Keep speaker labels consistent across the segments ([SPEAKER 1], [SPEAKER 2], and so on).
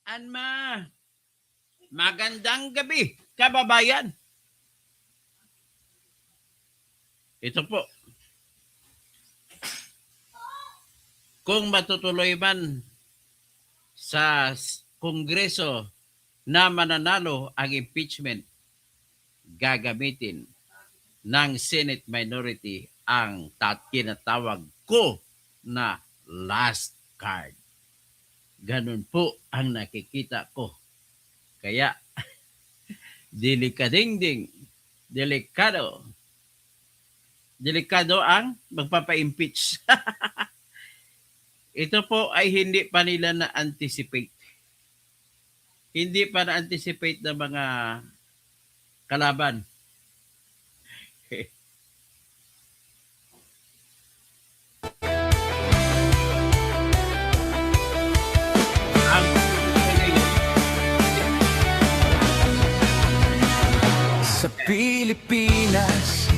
[SPEAKER 1] Anma, magandang gabi, kababayan. Ito po, kung matutuloy man sa Kongreso na mananalo ang impeachment, gagamitin ng Senate minority ang tinatawag ko na last card. Ganun po ang nakikita ko. Kaya, delikado ang magpapa-impeach. Ito po ay hindi pa nila na-anticipate. Hindi pa na-anticipate ng mga kalaban.
[SPEAKER 2] Sa Pilipinas,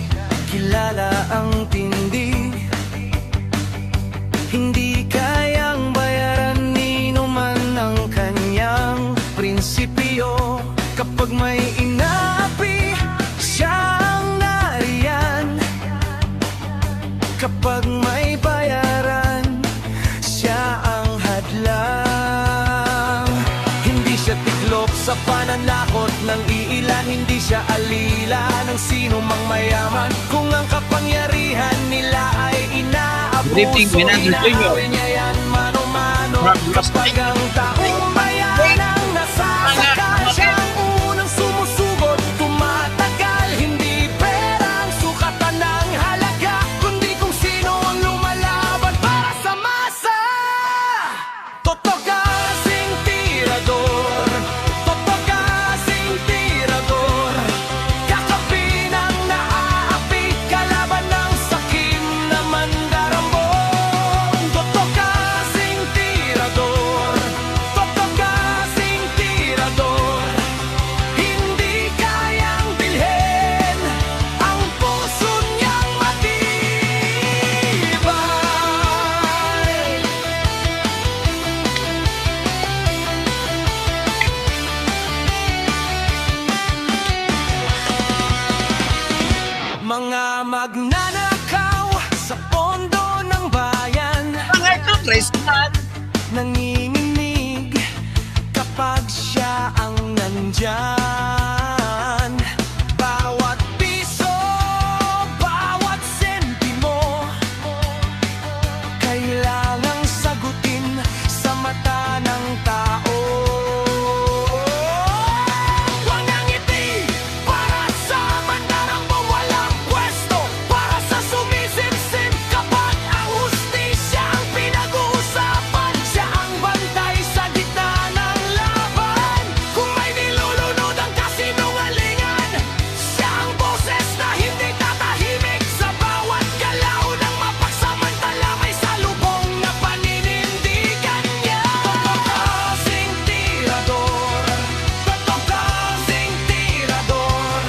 [SPEAKER 2] kilala ang tindi. Hindi kayang bayaran ni numan ang kanyang prinsipyo. Kapag may inaapi, siya ang nariyan. Kapag may bayaran, siya ang hadlang. Hindi siya tiklop sa pananakot ng iilan. Hindi siya alila ng sino mang mayaman. Kung ang kapangyarihan nila ay inaabuso, inahawin niya yan mano-mano. Kapag ang taong bayan ang nasasakal, siya ang unang sumusugot, tumatagal. Hindi pera ang sukatan ng halaga, kundi kung sino ang lumalaban para sa masa. Toto kasing tirador, toto kasing tirador, kakapin ang naaapi, kalaban ng sakim na mandarambon. Toto kasing tirador, toto kasing tirador, hindi kayang bilhin ang puso niyang matibay. Mga magnanakaw sa pondo ng bayan,
[SPEAKER 1] Mga kongresman,
[SPEAKER 2] nanginginig kapag siya ang nandyan. Bawat piso, bawat sentimo, kailangang sagutin sa mata ng tao. Walang ngiti para sa mandarambong walang pwesto, para sa sumisimsim kapag ang hustisya ang pinag-uusapan. Siya ang bantay sa gitna ng laban. Kung may nilulunod ang kasinungalingan, siya ang boses na hindi tatahimik. Sa bawat galaw ng mapagsamantala may salubong na paninindigan niya. Toto kasing tirador, toto kasing tirador,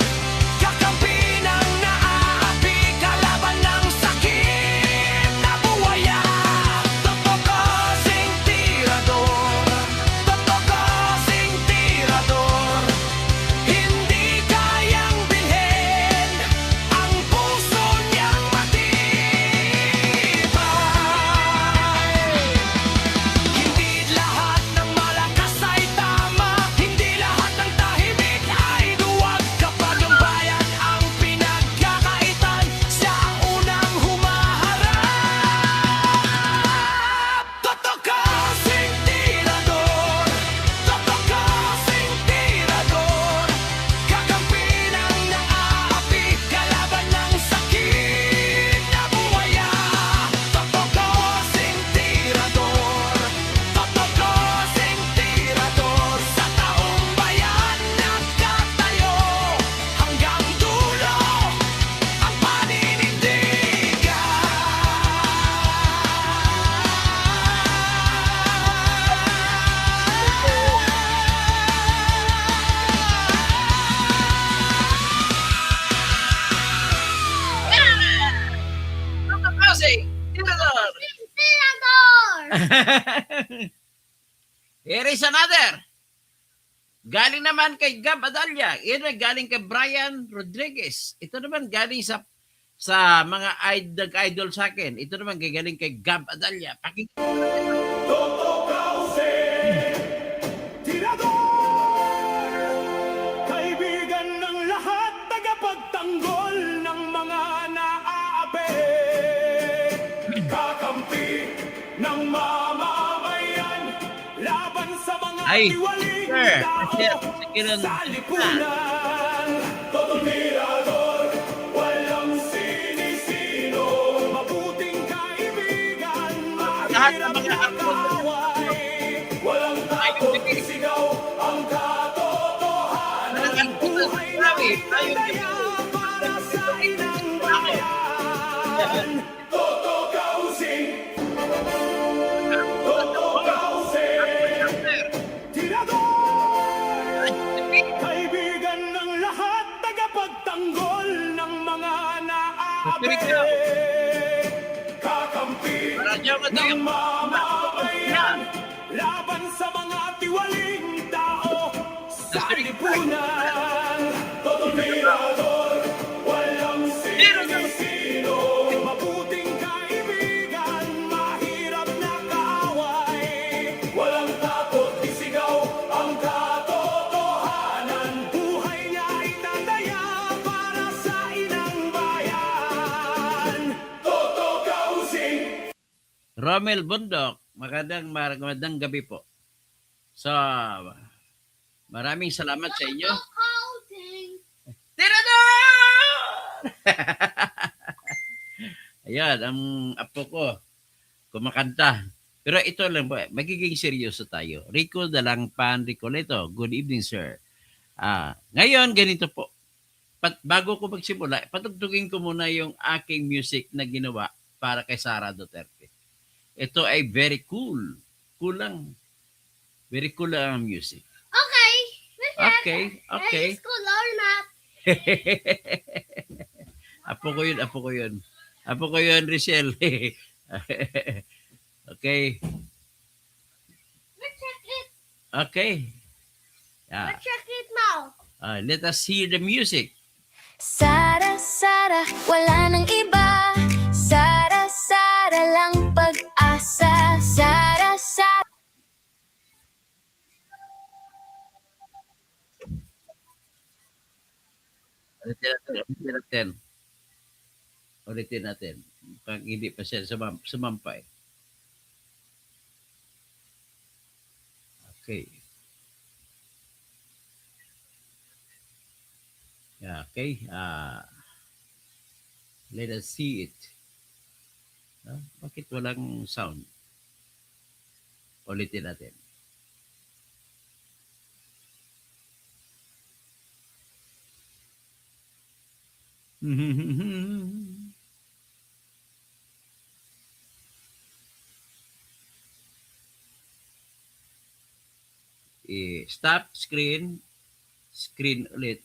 [SPEAKER 2] kakampi ng naaapi, kalaban ng sakit na buwaya. Toto kasing tirador, toto kasing tirador, hindi kayang bilhin ang puso niyang matibay. Hindi lahat ng malakas ay tama, hindi lahat ng tahimik ay duwag. Kapag ang bayan ang pinagkakaitan, siya ang unang humaharap. Toto kasing tirador, toto kasing tirador, kakampi ng naaapi, kalaban ng sakit na buwaya. Toto kasing tirador, toto kasing tirador, sa taong bayan nagkatayo, hanggang dulo ang paninindigan.
[SPEAKER 1] Toto kasing tirador.
[SPEAKER 3] Tirador!
[SPEAKER 1] Here is another. Galing naman kay Gab Adalia. Yan ay galing kay Brian Rodriguez. Ito naman galing sa mga nag-idol sa akin. Ito naman galing kay Gab Adalia.
[SPEAKER 2] Toto Cauce, tirador, kaibigan ng lahat, tagapagtanggol ng mga naaapi, kakampi ng mamamayan, laban sa mga
[SPEAKER 1] Ay,
[SPEAKER 2] tiwaling
[SPEAKER 1] sir.
[SPEAKER 2] tao
[SPEAKER 1] Sige lang.
[SPEAKER 2] sa lipunan. Toto tirador, walang sinisino, mabuting kaibigan,
[SPEAKER 1] Lahat ng
[SPEAKER 2] mahirap
[SPEAKER 1] mga
[SPEAKER 2] na
[SPEAKER 1] artista.
[SPEAKER 2] kaaway, walang takot, sigaw ang katotohanan.
[SPEAKER 1] Talagang
[SPEAKER 2] Buhay na
[SPEAKER 1] grabe. Tayo
[SPEAKER 2] itandaya para sa inang bayan. Toto Kausing, Toto Kausing, tirador, kaibigan ng lahat, tagapagtanggol ng mga naaapi, kakampi
[SPEAKER 1] Radyo ka
[SPEAKER 2] ng
[SPEAKER 1] tayo.
[SPEAKER 2] mamamayan, laban sa mga tiwaling tao sa lipunan. Todo mirador, walang sinisino, mabuting kaibigan, mahirap na kaaway, walang takot, isigaw ang katotohanan. Buhay niya itandaya para sa inang bayan. Toto Kausing,
[SPEAKER 1] Romel Bundok, magandang gabi po. So, maraming salamat sa inyo. Tirador! Ayan, ang apo ko, kumakanta. Pero ito lang po, magiging seryoso tayo. Rico Dalangpan Ricoleto, good evening sir. Ngayon, ganito po. Bago ko magsimula, patugtugin ko muna yung aking music na ginawa para kay Sara Duterte. Ito ay very cool. Cool lang. Very cool lang ang music.
[SPEAKER 3] Okay.
[SPEAKER 1] Okay, okay.
[SPEAKER 3] High school or not?
[SPEAKER 1] Apo ko yun, apo ko yun. Apo ko yun, Richelle. Okay.
[SPEAKER 3] Let's check it.
[SPEAKER 1] Okay.
[SPEAKER 3] Let's check it now.
[SPEAKER 1] Let us hear the music.
[SPEAKER 4] Sara, Sara, wala nang iba. Sara, Sara lang pag-asa. Sara, Sara.
[SPEAKER 1] Ulitin natin. Ulitin natin. Mukhang hindi pa siya sumampay. Okay. Yeah, okay. Let us see it. Bakit walang sound? Ulitin natin. Stop screen. Screen ulit.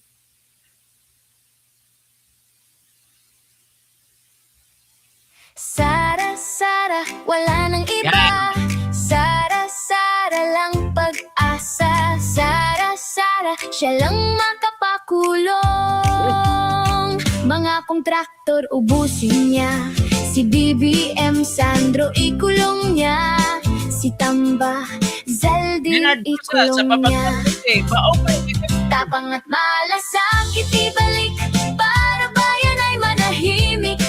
[SPEAKER 4] Sara, Sara, wala nang iba.
[SPEAKER 1] Yan.
[SPEAKER 4] Sara, Sara lang pag-asa. Sara, Sara, siya lang makapakulong. Mga kontraktor ubusin niya. Si BBM Sandro ikulong niya. Si Tamba Zaldi
[SPEAKER 1] Sa
[SPEAKER 4] ikulong niya.
[SPEAKER 1] papagpapit.
[SPEAKER 4] Tapang at malasakit ibalik para bayan ay manahimik.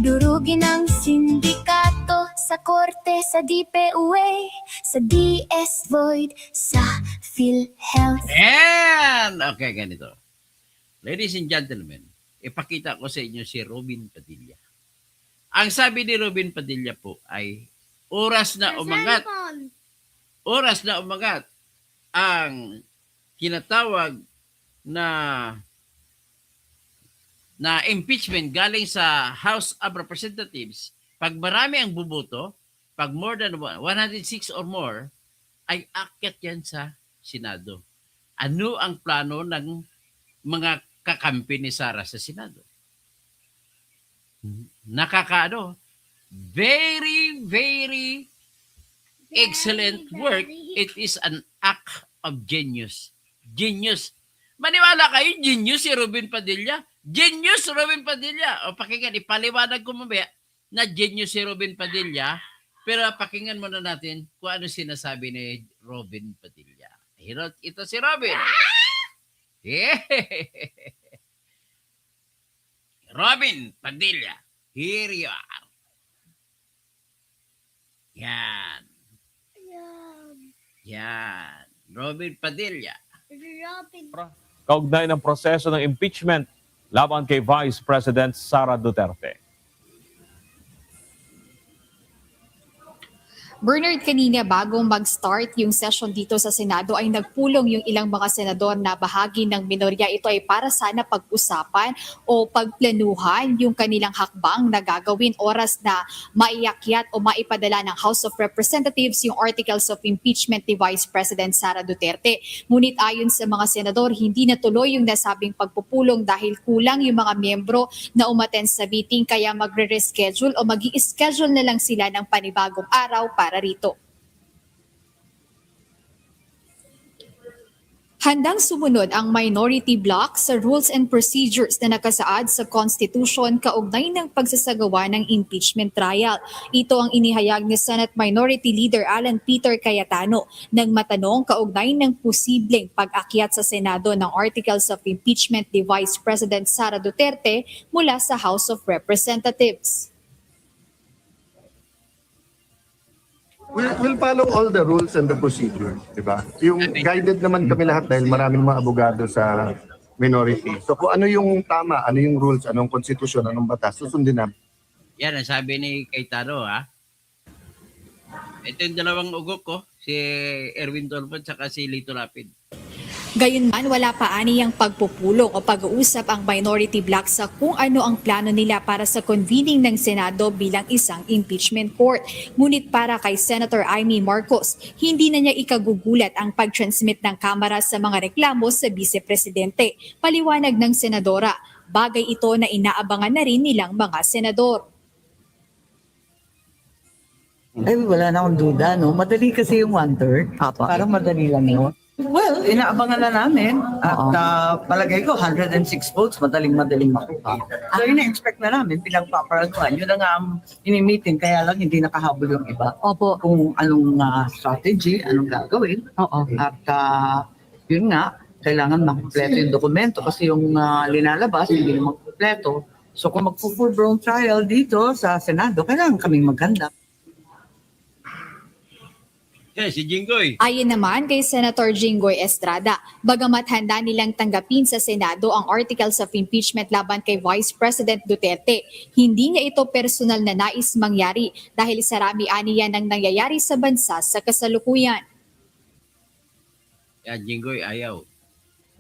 [SPEAKER 4] Durugin ang sindikato sa korte, sa DPUA, sa DS Void, sa PhilHealth.
[SPEAKER 1] And okay, ganito. Ladies and gentlemen, ipakita ko sa inyo si Robin Padilla. Ang sabi ni Robin Padilla po ay oras na umangat.
[SPEAKER 3] Cellphone.
[SPEAKER 1] Oras na umangat ang tinatawag na impeachment galing sa House of Representatives. Pag marami ang buboto, pag more than 106 or more, ay akyat yan sa Senado. Ano ang plano ng mga kakampi ni Sara sa Senado? Very, very excellent work. It is an act of genius. Genius. Maniwala kayo, genius si Robin Padilla. Genius Robin Padilla. O pakinggan, ipaliwanag ko mamaya na genius si Robin Padilla. Pero pakinggan muna natin kung ano sinasabi ni Robin Padilla. Ito si Robin. Robin Padilla. Here you are. Yan. Yan. Robin Padilla.
[SPEAKER 3] Robin.
[SPEAKER 5] Kaugnay ng proseso ng impeachment laban kay Vice President Sara Duterte.
[SPEAKER 6] Bernard, kanina bagong mag-start yung session dito sa Senado ay nagpulong yung ilang mga senador na bahagi ng minorya. Ito ay para sana pag-usapan o pagplanuhan yung kanilang hakbang na gagawin oras na maiakyat o maipadala ng House of Representatives yung articles of impeachment ni Vice President Sara Duterte. Ngunit ayon sa mga senador, hindi natuloy yung nasabing pagpupulong dahil kulang yung mga miyembro na umattend sa meeting, kaya magre-reschedule o mag-i-schedule na lang sila ng panibagong araw para rito. Handang sumunod ang minority bloc sa rules and procedures na nakasaad sa Constitution kaugnay ng pagsasagawa ng impeachment trial. Ito ang inihayag ni Senate Minority Leader Alan Peter Cayetano nang matanong kaugnay ng posibleng pag-akyat sa Senado ng articles of impeachment ni Vice President Sara Duterte mula sa House of Representatives.
[SPEAKER 7] We'll follow all the rules and the procedures, di ba? Yung guided naman kami lahat dahil maraming mga abogado sa minority. So kung ano yung tama, ano yung rules, anong konstitusyon, anong batas, susundin namin.
[SPEAKER 1] Yan ang sabi ni Cayetano, ha? Ito yung dalawang ugok ko, si Erwin Tolfo at si Lito Lapid.
[SPEAKER 6] Gayunman, wala pa aniyang pagpupulong o pag-uusap ang minority bloc sa kung ano ang plano nila para sa convening ng Senado bilang isang impeachment court. Ngunit para kay Senator Amy Marcos, hindi na niya ikagugulat ang pag-transmit ng Kamara sa mga reklamo sa Vice Presidente. Paliwanag ng Senadora, bagay ito na inaabangan na rin nilang mga senador.
[SPEAKER 8] Ay, wala na akong duda, no? Madali kasi yung 1/3. Parang madali lang yun. Well, inaabangan na namin at palagay ko 106 votes, madaling makuha. So ina-expect na namin bilang paparaguan. Yun na nga ang ini-meeting, kaya lang hindi nakahabol yung iba.
[SPEAKER 9] Opo.
[SPEAKER 8] Kung anong strategy, anong gagawin.
[SPEAKER 9] Oo.
[SPEAKER 8] At yun nga, kailangan makumpleto yung dokumento kasi yung linalabas, hindi naman kumpleto. So kung magpo-full blown trial dito sa Senado, kailangan kaming maganda.
[SPEAKER 1] Yan, si Jinggoy.
[SPEAKER 6] Ayon naman kay Senator Jinggoy Estrada, bagamat handa nilang tanggapin sa Senado ang articles of impeachment laban kay Vice President Duterte, hindi niya ito personal na nais mangyari dahil sarami-ani yan ang nangyayari sa bansa sa kasalukuyan.
[SPEAKER 1] Yan, Jinggoy, ayaw.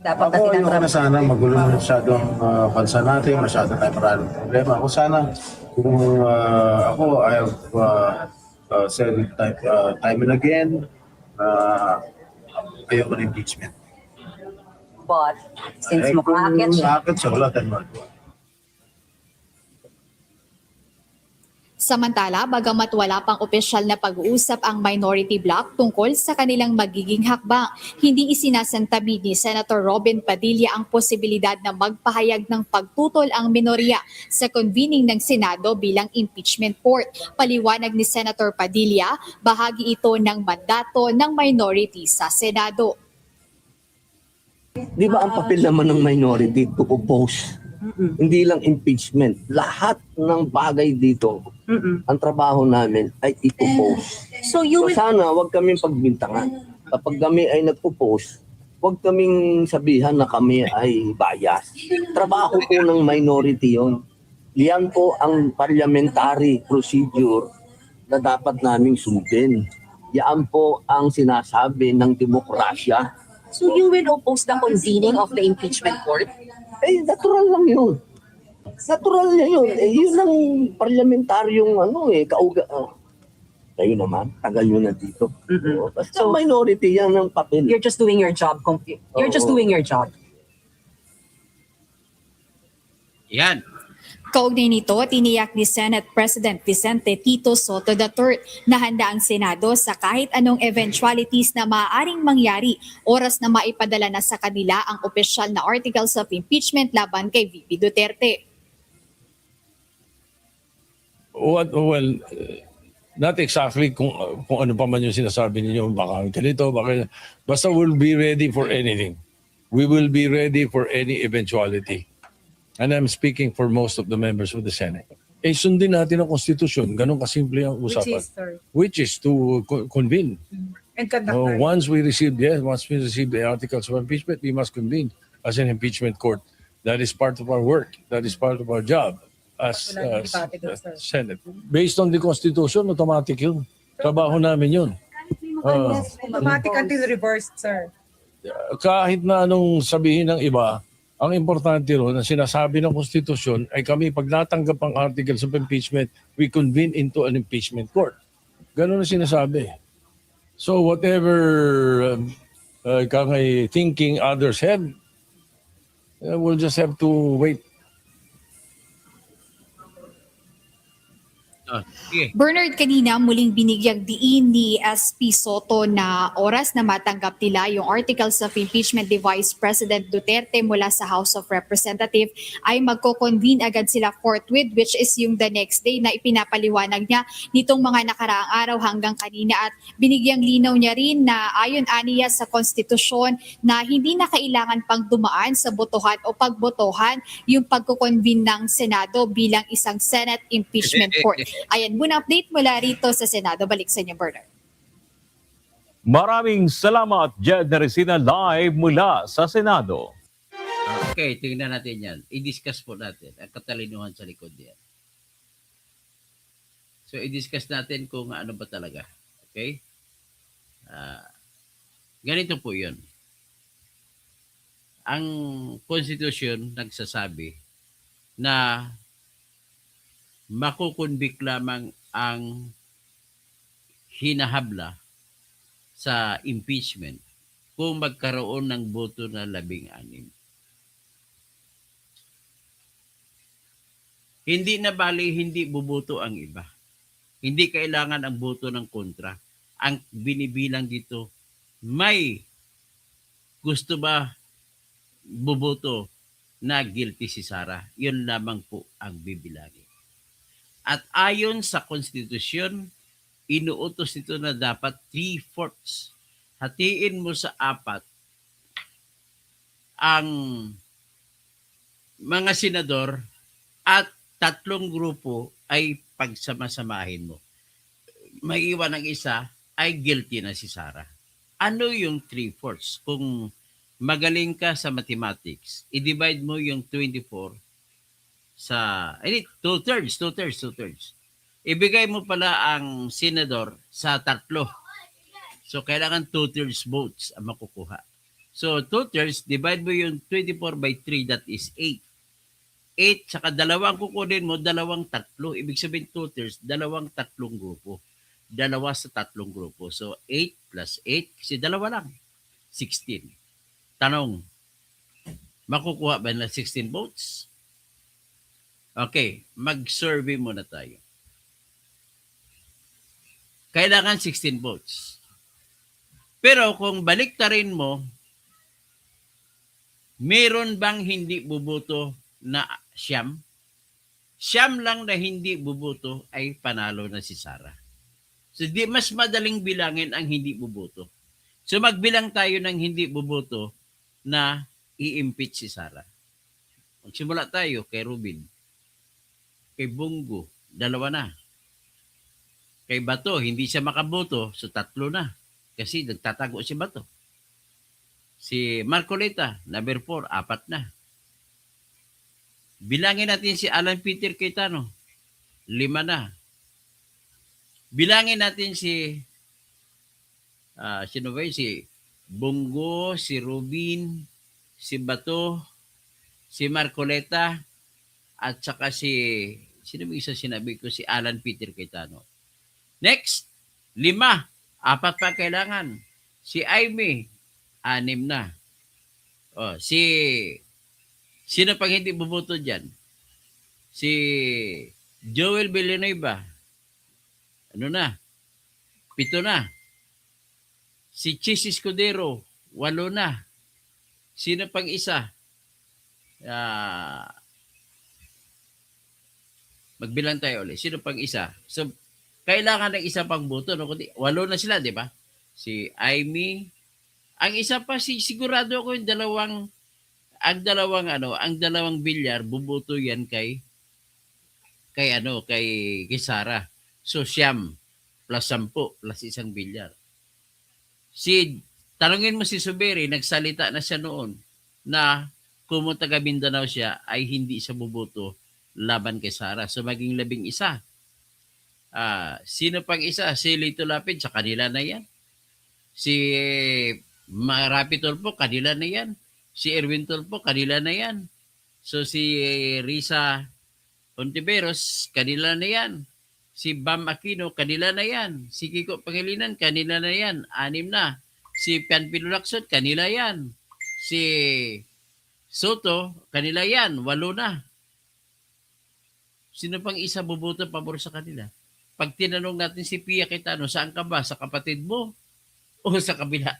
[SPEAKER 9] Dapat
[SPEAKER 7] Ako ayoko na sana magulo na masyado ang bansa natin, masyado tayo maraming problema. Ako sana, kung ako, I have said it time and again, ayoko na impeachment.
[SPEAKER 9] But since
[SPEAKER 7] Kung
[SPEAKER 9] makakit siya,
[SPEAKER 7] makakit siya, wala tayong magawa.
[SPEAKER 6] Samantala, bagamat wala pang opisyal na pag-uusap ang minority bloc tungkol sa kanilang magiging hakbang, hindi isinasantabi ni Senator Robin Padilla ang posibilidad na magpahayag ng pagtutol ang minorya sa convening ng Senado bilang impeachment court. Paliwanag ni Senator Padilla, bahagi ito ng mandato ng minority sa Senado.
[SPEAKER 10] Di ba ang papel naman ng minority to oppose? Hindi lang impeachment. Lahat ng bagay dito, ang trabaho namin ay i-oppose.
[SPEAKER 9] so you
[SPEAKER 10] So
[SPEAKER 9] will,
[SPEAKER 10] sana wag kaming pagbintangan. Kapag kami ay nag-oppose, wag kaming sabihan na kami ay bias. Trabaho po ng minority yon. Yan po ang parliamentary procedure na dapat naming sundin. Yan po ang sinasabi ng demokrasya.
[SPEAKER 9] so you will oppose the convening of the impeachment court?
[SPEAKER 10] Eh, natural lang yun. Natural na yun. Eh, yun ang parlamentaryong kayo naman, tagal nyo na dito. Basta
[SPEAKER 9] So,
[SPEAKER 10] minority yan ang papel.
[SPEAKER 9] You're just doing your job. You're just
[SPEAKER 10] Oo.
[SPEAKER 9] doing your job.
[SPEAKER 1] Yan.
[SPEAKER 6] Kaugnay nito, tiniyak ni Senate President Vicente Tito Soto III na handa ang Senado sa kahit anong eventualities na maaaring mangyari oras na maipadala na sa kanila ang opisyal na articles of impeachment laban kay VP Duterte.
[SPEAKER 11] Well, not exactly kung ano pa man yung sinasabi ninyo, baka ganito, baka basta we'll be ready for anything. We will be ready for any eventuality. And I'm speaking for most of the members of the Senate. Sundin natin ang konstitusyon. Ganun kasimple ang usapan. Which is to convene.
[SPEAKER 8] And conduct
[SPEAKER 11] Once we receive the articles of impeachment, we must convene as an impeachment court. That is part of our work. That is part of our job as Senate. Based on the Constitution, automatic yun. Trabaho namin yun.
[SPEAKER 8] Automatic until reversed, sir.
[SPEAKER 11] Kahit na anong sabihin ng iba, ang importante ron, ang sinasabi ng Konstitusyon ay kami, pag natanggap ang articles of impeachment, we convene into an impeachment court. Ganun ang sinasabi. So whatever thinking others have, we'll just have to wait.
[SPEAKER 1] Sige.
[SPEAKER 6] Bernard, kanina muling binigyang diin ni SP Soto na oras na matanggap nila yung articles of impeachment ni Vice President Duterte mula sa House of Representatives ay magko-convene agad sila forthwith, which is yung the next day na ipinapaliwanag niya nitong mga nakaraang araw hanggang kanina, at binigyang linaw niya rin na ayon aniya sa konstitusyon na hindi na kailangan pang dumaan sa botohan o pagbotohan yung pagko-convene ng Senado bilang isang Senate impeachment court. Ayan, muna update mula rito sa Senado. Balik sa inyo, Bernard.
[SPEAKER 5] Maraming salamat, Jed Neresina, live mula sa Senado.
[SPEAKER 1] Okay, tingnan natin yan. I-discuss po natin ang katalinuhan sa likod yan. So, i-discuss natin kung ano ba talaga. Okay? Ganito po yun. Ang Constitution nagsasabi na makukunbik lamang ang hinahabla sa impeachment kung magkaroon ng boto na 16. Hindi na bali, hindi buboto ang iba. Hindi kailangan ang boto ng kontra. Ang binibilang dito, may gusto ba buboto na guilty si Sara? Yun lamang po ang bibilangin. At ayon sa konstitusyon, inuutos nito na dapat 3/4. Hatiin mo sa 4 ang mga senador at 3 grupo ay pagsamasamahin mo. May iwan ang isa ay guilty na si Sara. Ano yung 3/4? Kung magaling ka sa mathematics, i-divide mo yung 24 sa 2/3. Ibigay mo pala ang senador sa 3. So, kailangan 2/3 votes ang makukuha. So, 2/3, divide mo yung 24 by 3, that is 8. 8, saka 2 kukunin mo, 2/3. Ibig sabihin 2/3, 2/3 grupo. 2 sa 3 grupo. So, 8 plus 8, kasi 2 lang. 16. Tanong, makukuha ba na 16 votes? Okay, mag-survey muna tayo. Kailangan 16 votes. Pero kung baliktarin mo, meron bang hindi buboto na siyam? Siyam lang na hindi buboto ay panalo na si Sara. So di mas madaling bilangin ang hindi buboto. So magbilang tayo ng hindi buboto na i-impeach si Sara. Magsimula tayo kay Rubin. Kay Bongo, 2 na. Kay Bato, hindi siya makaboto, so 3 na. Kasi nagtatago si Bato. Si Marcoleta, number 4, 4 na. Bilangin natin si Alan Peter Cayetano, 5 na. Bilangin natin si sino ba yun? Si Bongo, si Rubin, si Bato, si Marcoleta, at saka sino ba isa sinabi ko? Si Alan Peter Cayetano. Next, 5. 4 pa kailangan. Si Aimee, 6 na. Sino pang hindi buboto dyan? Si Joel Villanueva, ano na, 7 na. Si Chis Escudero, 8 na. Sino pang isa? Magbilang tayo ulit. Sino pang isa? So, kailangan ng isa pang boto. No? Kundi 8 na sila, di ba? Si Amy. Ang isa pa, sigurado ako yung ang dalawang bilyar, buboto yan kay Sara. So, siyam plus 10 plus isang bilyar. Tanungin mo si Suberi, nagsalita na siya noon na kung taga Mindanao siya ay hindi siya buboto laban kay Sara. So maging 11. Sino pang isa? Si Lito Lapid, sa kanila na yan. Si Rapi Tulfo, kanila na yan. Si Erwin Tulfo, kanila na yan. So si Risa Ontiveros, kanila na yan. Si Bam Aquino, kanila na yan. Si Kiko Pangilinan, kanila na yan. 6 na. Si Pian Lacson, kanila yan. Si Soto, kanila yan. 8 na. Sino pang isa buboto pabor sa kanila? Pag tinanong natin si Pia Cayetano, saan ka ba? Sa kapatid mo? O sa kabila?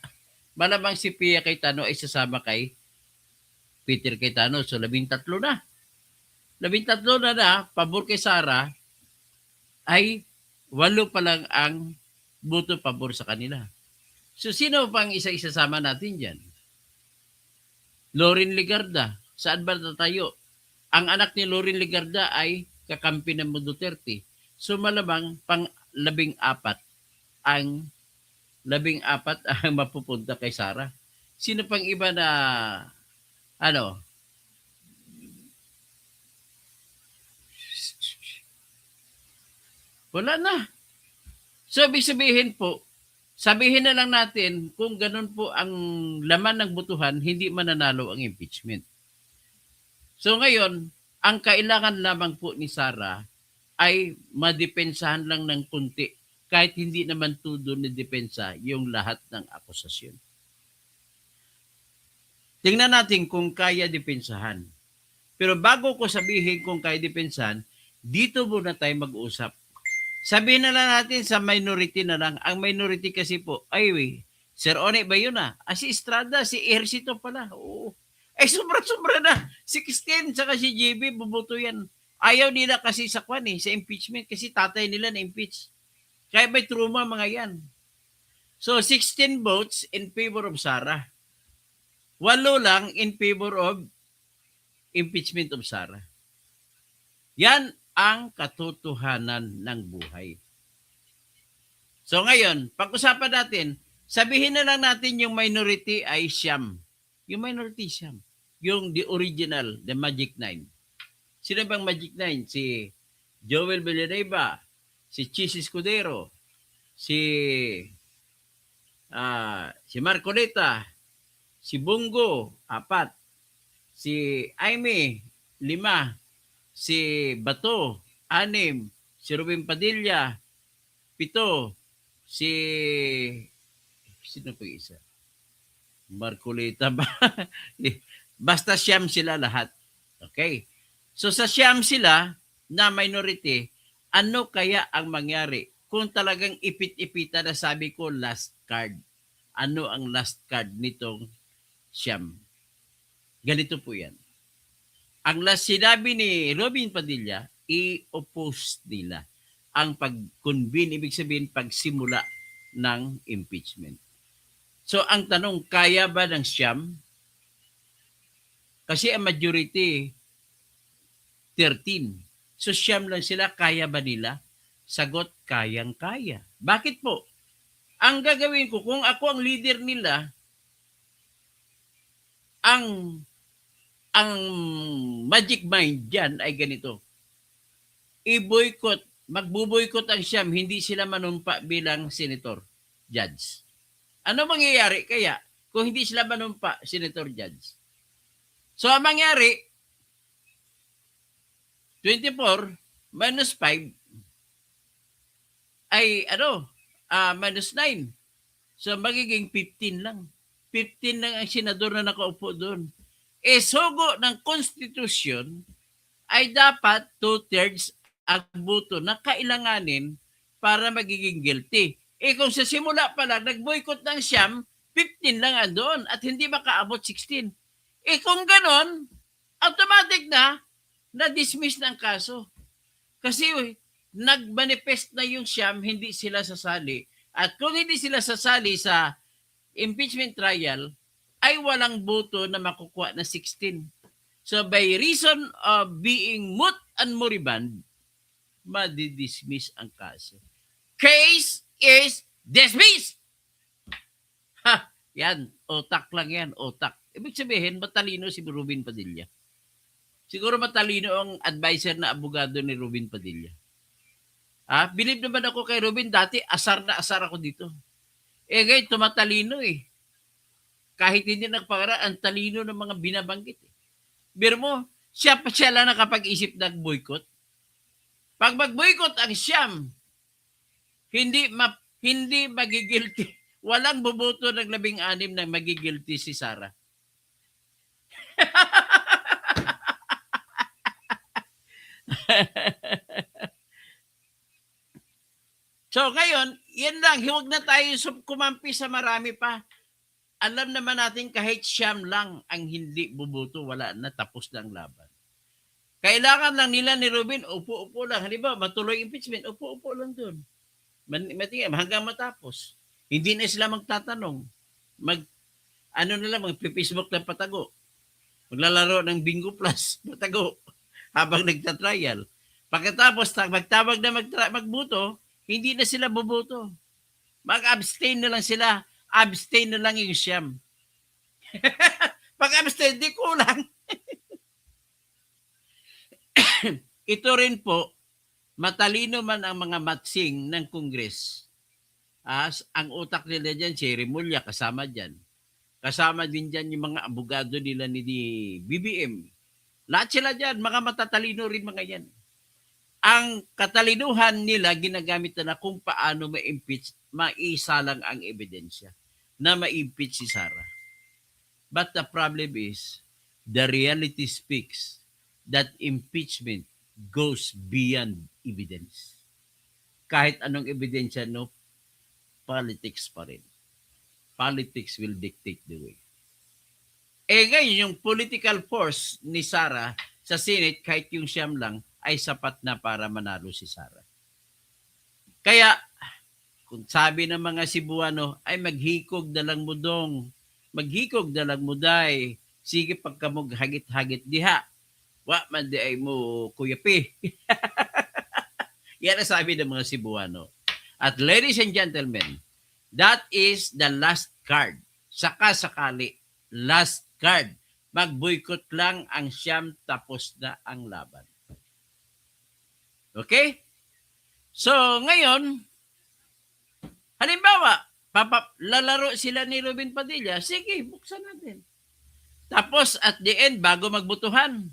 [SPEAKER 1] Malamang si Pia Cayetano ay sasama kay Peter Cayetano. So, 13 na. 13 na, pabor kay Sara, ay 8 pa lang ang boto pabor sa kanila. So, sino pang isa-isa sama natin dyan? Lorin Ligarda. Saan ba tayo? Ang anak ni Lorin Ligarda ay kakampi ng Duterte. So, malamang pang 14 ang 14 ang mapupunta kay Sara. Sino pang iba na wala na. So, ibig sabihin po, sabihin na lang natin kung ganun po ang laman ng botohan, hindi mananalo ang impeachment. So ngayon, ang kailangan lamang po ni Sara ay madepensahan lang ng kunti kahit hindi naman todo na depensa yung lahat ng akusasyon. Tingnan natin kung kaya depensahan. Pero bago ko sabihin kung kaya depensahan, dito muna tayo mag-usap. Sabihin na lang natin sa minority na lang. Ang minority kasi po, Sir One ba yun si Estrada, si Ejercito pala. Oo. Sobra-sobra na. 16, saka si JB, bubuto yan. Ayaw nila kasi sa sa impeachment, kasi tatay nila na-impeach. Kaya may truma mga yan. So, 16 votes in favor of Sara. 8 lang in favor of impeachment of Sara. Yan ang katotohanan ng buhay. So ngayon, pag-usapan natin, sabihin na lang natin yung minority ay siyam. Yung minority siyam. Yung the original, the Magic 9. Sino bang Magic 9? Si Joel Villanueva, si Chis Escudero, si Marcoleta, si Bongo, 4, si Aimee, 5, si Bato, 6, si Ruben Padilla, 7, sino pa isa? Marcoleta ba? Basta siyam sila lahat. Okay? So sa siyam sila na minority, ano kaya ang mangyari kung talagang ipit-ipita na sabi ko last card? Ano ang last card nitong siyam? Ganito po yan. Ang last sinabi ni Robin Padilla, i-oppose nila ang pag-convene, ibig sabihin pagsimula ng impeachment. So ang tanong, kaya ba ng siyam? Kasi ang majority, 13. So siyam lang sila, kaya ba nila? Sagot, kayang-kaya. Bakit po? Ang gagawin ko, kung ako ang leader nila, ang magic mind dyan ay ganito. Magbuboykot ang siyam, hindi sila manumpa bilang senator, judge. Ano mangyayari kaya kung hindi sila manumpa, senator, judge? So, ang mangyari, 24 minus 5 ay minus 9. So, magiging 15 lang. 15 lang ang senador na nakaupo doon. Sugo ng konstitusyon ay dapat 2/3 ang boto na kailanganin para magiging guilty. Kung sa simula pa lang, nag-boycott ng siyam, 15 lang andoon at hindi makaabot 16. Kung ganon, automatic na-dismiss ng kaso. Kasi nag-manifest na yung siyam, hindi sila sasali. At kung hindi sila sasali sa impeachment trial, ay walang boto na makukuha na 16. So by reason of being moot and moribund, madidismiss ang kaso. Case is dismissed! Ha! Yan, otak lang yan, otak. Ibig sabihin, matalino si Robin Padilla. Siguro matalino ang advisor na abogado ni Robin Padilla. Believe naman ako kay Robin, dati asar na asar ako dito. Ngayon, tumatalino eh. Kahit hindi nagpakara, ang talino ng mga binabanggit. Biro mo, siya lang nakapag-isip ng boycott. Pag mag-boycott ang siyam, hindi magigilty. Walang boboto ng 16 na magigilty si Sara. So ngayon, yan lang. Huwag na tayo kumampi sa marami pa. Alam naman natin kahit siyam lang ang hindi boboto, wala na, tapos na ang laban. Kailangan lang nila ni Robin, upo-upo lang. Halimbawa, matuloy impeachment, upo-upo lang doon. Hanggang matapos. Hindi na sila magtatanong. Magpi-Facebook ng patago. Maglalaro ng Bingo Plus, patago, habang nagtatrial. Pagkatapos, magtawag na magboto, hindi na sila boboto. Mag-abstain na lang sila. Abstain na lang yung siyam. Pag-abstain, di kulang. Ito rin po, matalino man ang mga matsing ng Congress. Ang utak nila dyan, si Remulla, kasama dyan. Kasama din dyan yung mga abogado nila ni BBM. Lahat sila dyan, mga matatalino rin mga yan. Ang katalinuhan nila, ginagamit na kung paano ma-impeach, maisalang ang ebidensya na ma-impeach si Sara. But the problem is, the reality speaks that impeachment goes beyond evidence. Kahit anong ebidensya, no, politics pa rin. Politics will dictate the way. Ngayon, yung political force ni Sara sa Senate, kahit yung siyam lang, ay sapat na para manalo si Sara. Kaya, kung sabi ng mga Cebuano, ay maghikog na lang mo dong, maghikog na lang mo day, sige pagkamog hagit-hagit diha. Wa man di ay mo kuyapi. Yan ang sabi ng mga Cebuano. At ladies and gentlemen, that is the last card. Saka-sakali, last card. Mag-boycott lang ang siyam, tapos na ang laban. Okay? So, ngayon, halimbawa, lalaro sila ni Robin Padilla, sige, buksan natin. Tapos, at the end, bago magbutuhan,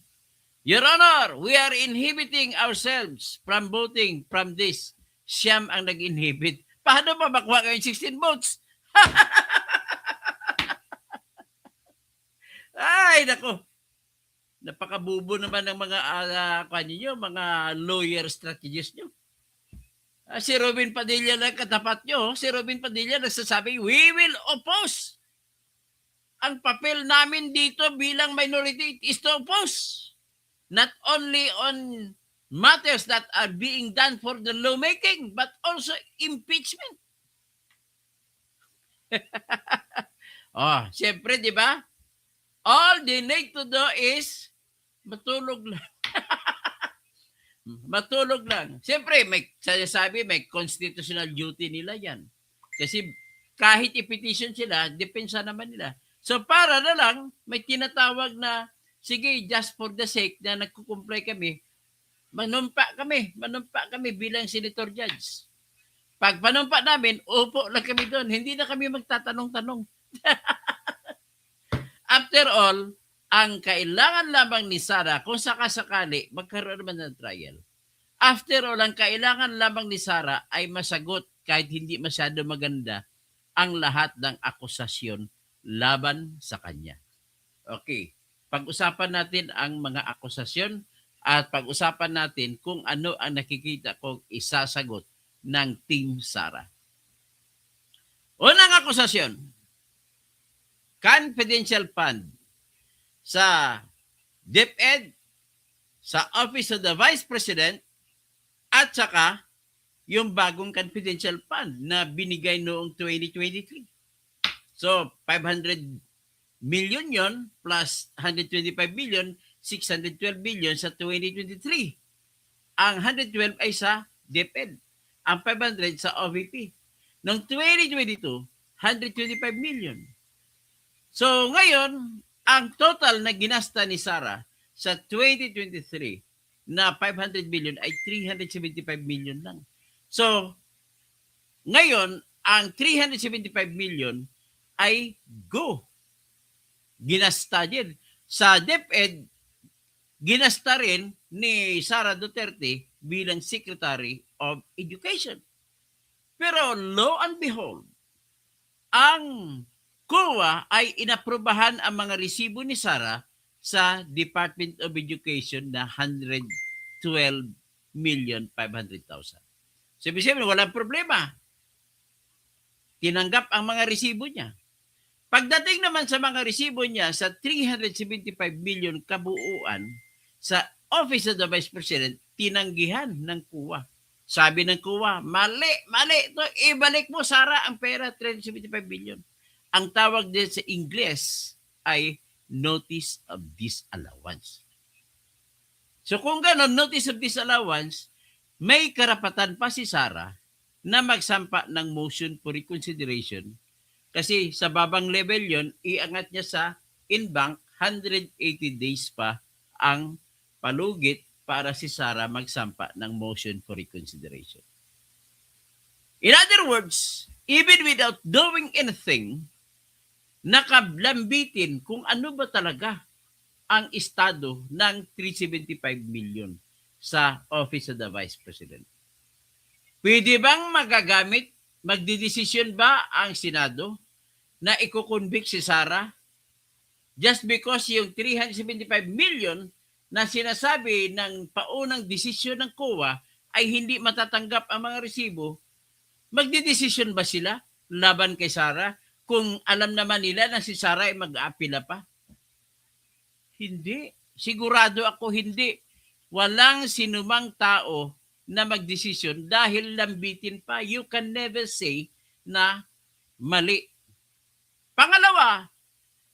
[SPEAKER 1] Your Honor, we are inhibiting ourselves from voting from this. Siyam ang nag-inhibit. Paano ba makuha kayo 16 votes? Ay, nako. Napakabubo naman ng mga mga lawyer strategies nyo. Si Robin Padilla lang katapat nyo. Si Robin Padilla nagsasabi, we will oppose. Ang papel namin dito bilang minority is to oppose. Not only on matters that are being done for the lawmaking, but also impeachment. Siyempre, di ba? All they need to do is matulog lang. Matulog lang. Siyempre, may constitutional duty nila yan. Kasi kahit i-petition sila, depensa naman nila. So para na lang, may tinatawag na, sige, just for the sake na nagkukumplay kami, manumpa kami bilang senator judge. Pag panumpa namin, upo lang kami doon. Hindi na kami magtatanong-tanong. After all, ang kailangan lamang ni Sara, kung sakasakali, magkaroon naman ng trial. After all, ang kailangan lamang ni Sara ay masagot kahit hindi masyado maganda ang lahat ng akusasyon laban sa kanya. Okay. Pag-usapan natin ang mga akusasyon at pag-usapan natin kung ano ang nakikita kong isasagot ng Team Sara. Unang akusasyon, confidential fund sa DepEd, sa Office of the Vice President, at saka yung bagong confidential fund na binigay noong 2023. So, 500 million yon plus 125 billion, 612 billion sa 2023. Ang 112 ay sa DepEd. Ang 500 sa OVP. Noong 2022, 125 million. So, ngayon, ang total na ginasta ni Sara sa 2023 na 500 billion ay 375 million lang. So, ngayon, ang 375 million ay go. Ginasta din. Sa DepEd, ginasta rin ni Sara Duterte bilang Secretary of Education. Pero lo and behold, ang COA ay inaprubahan ang mga resibo ni Sara sa Department of Education na 112,500,000. So, ibig sabihin, walang problema. Tinanggap ang mga resibo niya. Pagdating naman sa mga resibo niya sa 375 million kabuuan sa Office of the Vice President, tinanggihan ng COA. Sabi ng COA, mali. To, ibalik mo, Sara, ang pera, 375 billion. Ang tawag din sa Ingles ay Notice of Disallowance. So kung gano'n, Notice of Disallowance, may karapatan pa si Sara na magsampa ng motion for reconsideration kasi sa babang level yon, iangat niya sa in-bank, 180 days pa ang palugit para si Sara magsampa ng motion for reconsideration. In other words, even without doing anything, nakablambitin kung ano ba talaga ang estado ng 375 million sa Office of the Vice President. Pwede bang magagamit, magdidesisyon ba ang Senado na iko-convict si Sara just because yung 375 million na sinasabi ng paunang desisyon ng COA ay hindi matatanggap ang mga resibo, magdidesisyon ba sila laban kay Sara kung alam naman nila na si Sara ay mag-aapila pa? Hindi. Sigurado ako hindi. Walang sinumang tao na magdesisyon dahil lambitin pa. You can never say na mali. Pangalawa,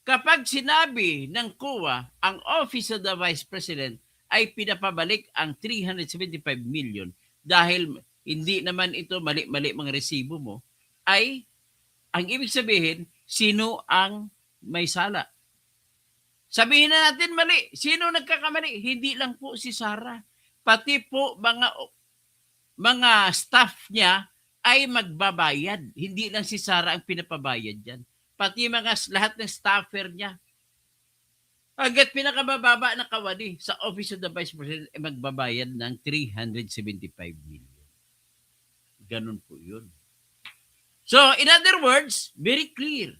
[SPEAKER 1] kapag sinabi ng COA ang Office of the Vice President ay pinapabalik ang 375 million dahil hindi naman ito mali-mali mga resibo mo, ay ang ibig sabihin, sino ang may sala? Sabihin na natin mali. Sino nagkakamali? Hindi lang po si Sara. Pati po mga staff niya ay magbabayad. Hindi lang si Sara ang pinapabayad dyan. Pati lahat ng staffer niya. Agad pinakabababa na kawani sa Office of the Vice President ay magbabayad ng 375 million. Ganun po yun. So, in other words, very clear.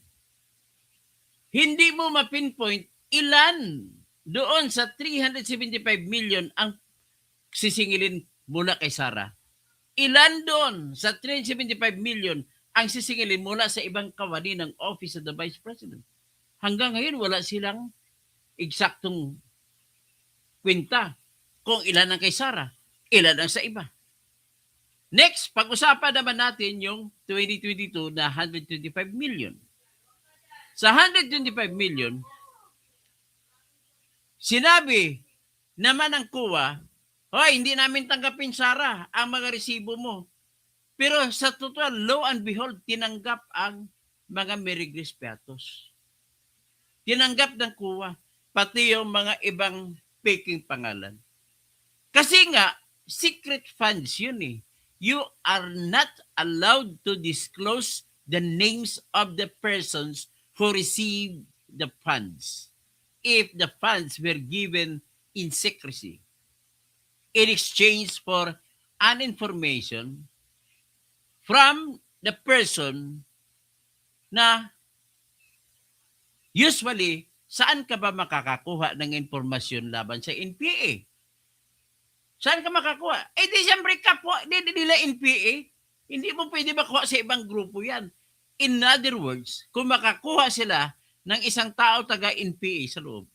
[SPEAKER 1] Hindi mo ma-pinpoint ilan doon sa 375 million ang sisingilin mula kay Sara. Ilan doon sa 375 million ang sisingilin mula sa ibang kawani ng Office of the Vice President. Hanggang ngayon, wala silang eksaktong kwenta kung ilan ang kay Sara, ilan ang sa iba. Next, pag-usapan naman natin yung 2022 na 125 million. Sa 125 million, sinabi naman ng COA, hoy, hindi namin tanggapin, Sara, ang mga resibo mo. Pero sa total, lo and behold, tinanggap ang mga Merigris Piatos. Tinanggap ng COA, pati yung mga ibang faking pangalan. Kasi nga, secret funds yun eh. You are not allowed to disclose the names of the persons who received the funds if the funds were given in secrecy in exchange for an information from the person na usually saan ka ba makakakuha ng informasyon laban sa NPA? Saan ka makakuha? Eh di siyempre kapwa, di nila NPA. Hindi mo pwede makuha sa ibang grupo yan. In other words, kung makakuha sila ng isang tao taga NPA sa loob,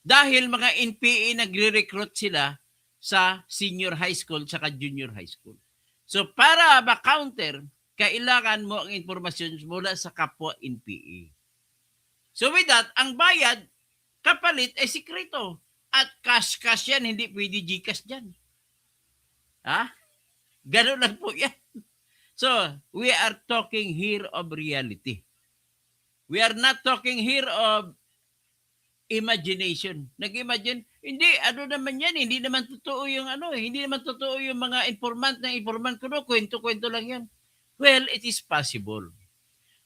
[SPEAKER 1] dahil mga NPA nagre-recruit sila sa senior high school at junior high school. So para ma-counter, kailangan mo ang informasyon mula sa kapwa NPA. So with that, ang bayad, kapalit ay sikreto. At cash-cash yan, hindi pwede Gcash dyan. Ha? Ganun lang po yan. So, we are talking here of reality. We are not talking here of imagination. Nag-imagine, hindi, ano naman yan, hindi naman totoo yung hindi naman totoo yung mga informant ko, kwento-kwento lang yan. Well, it is possible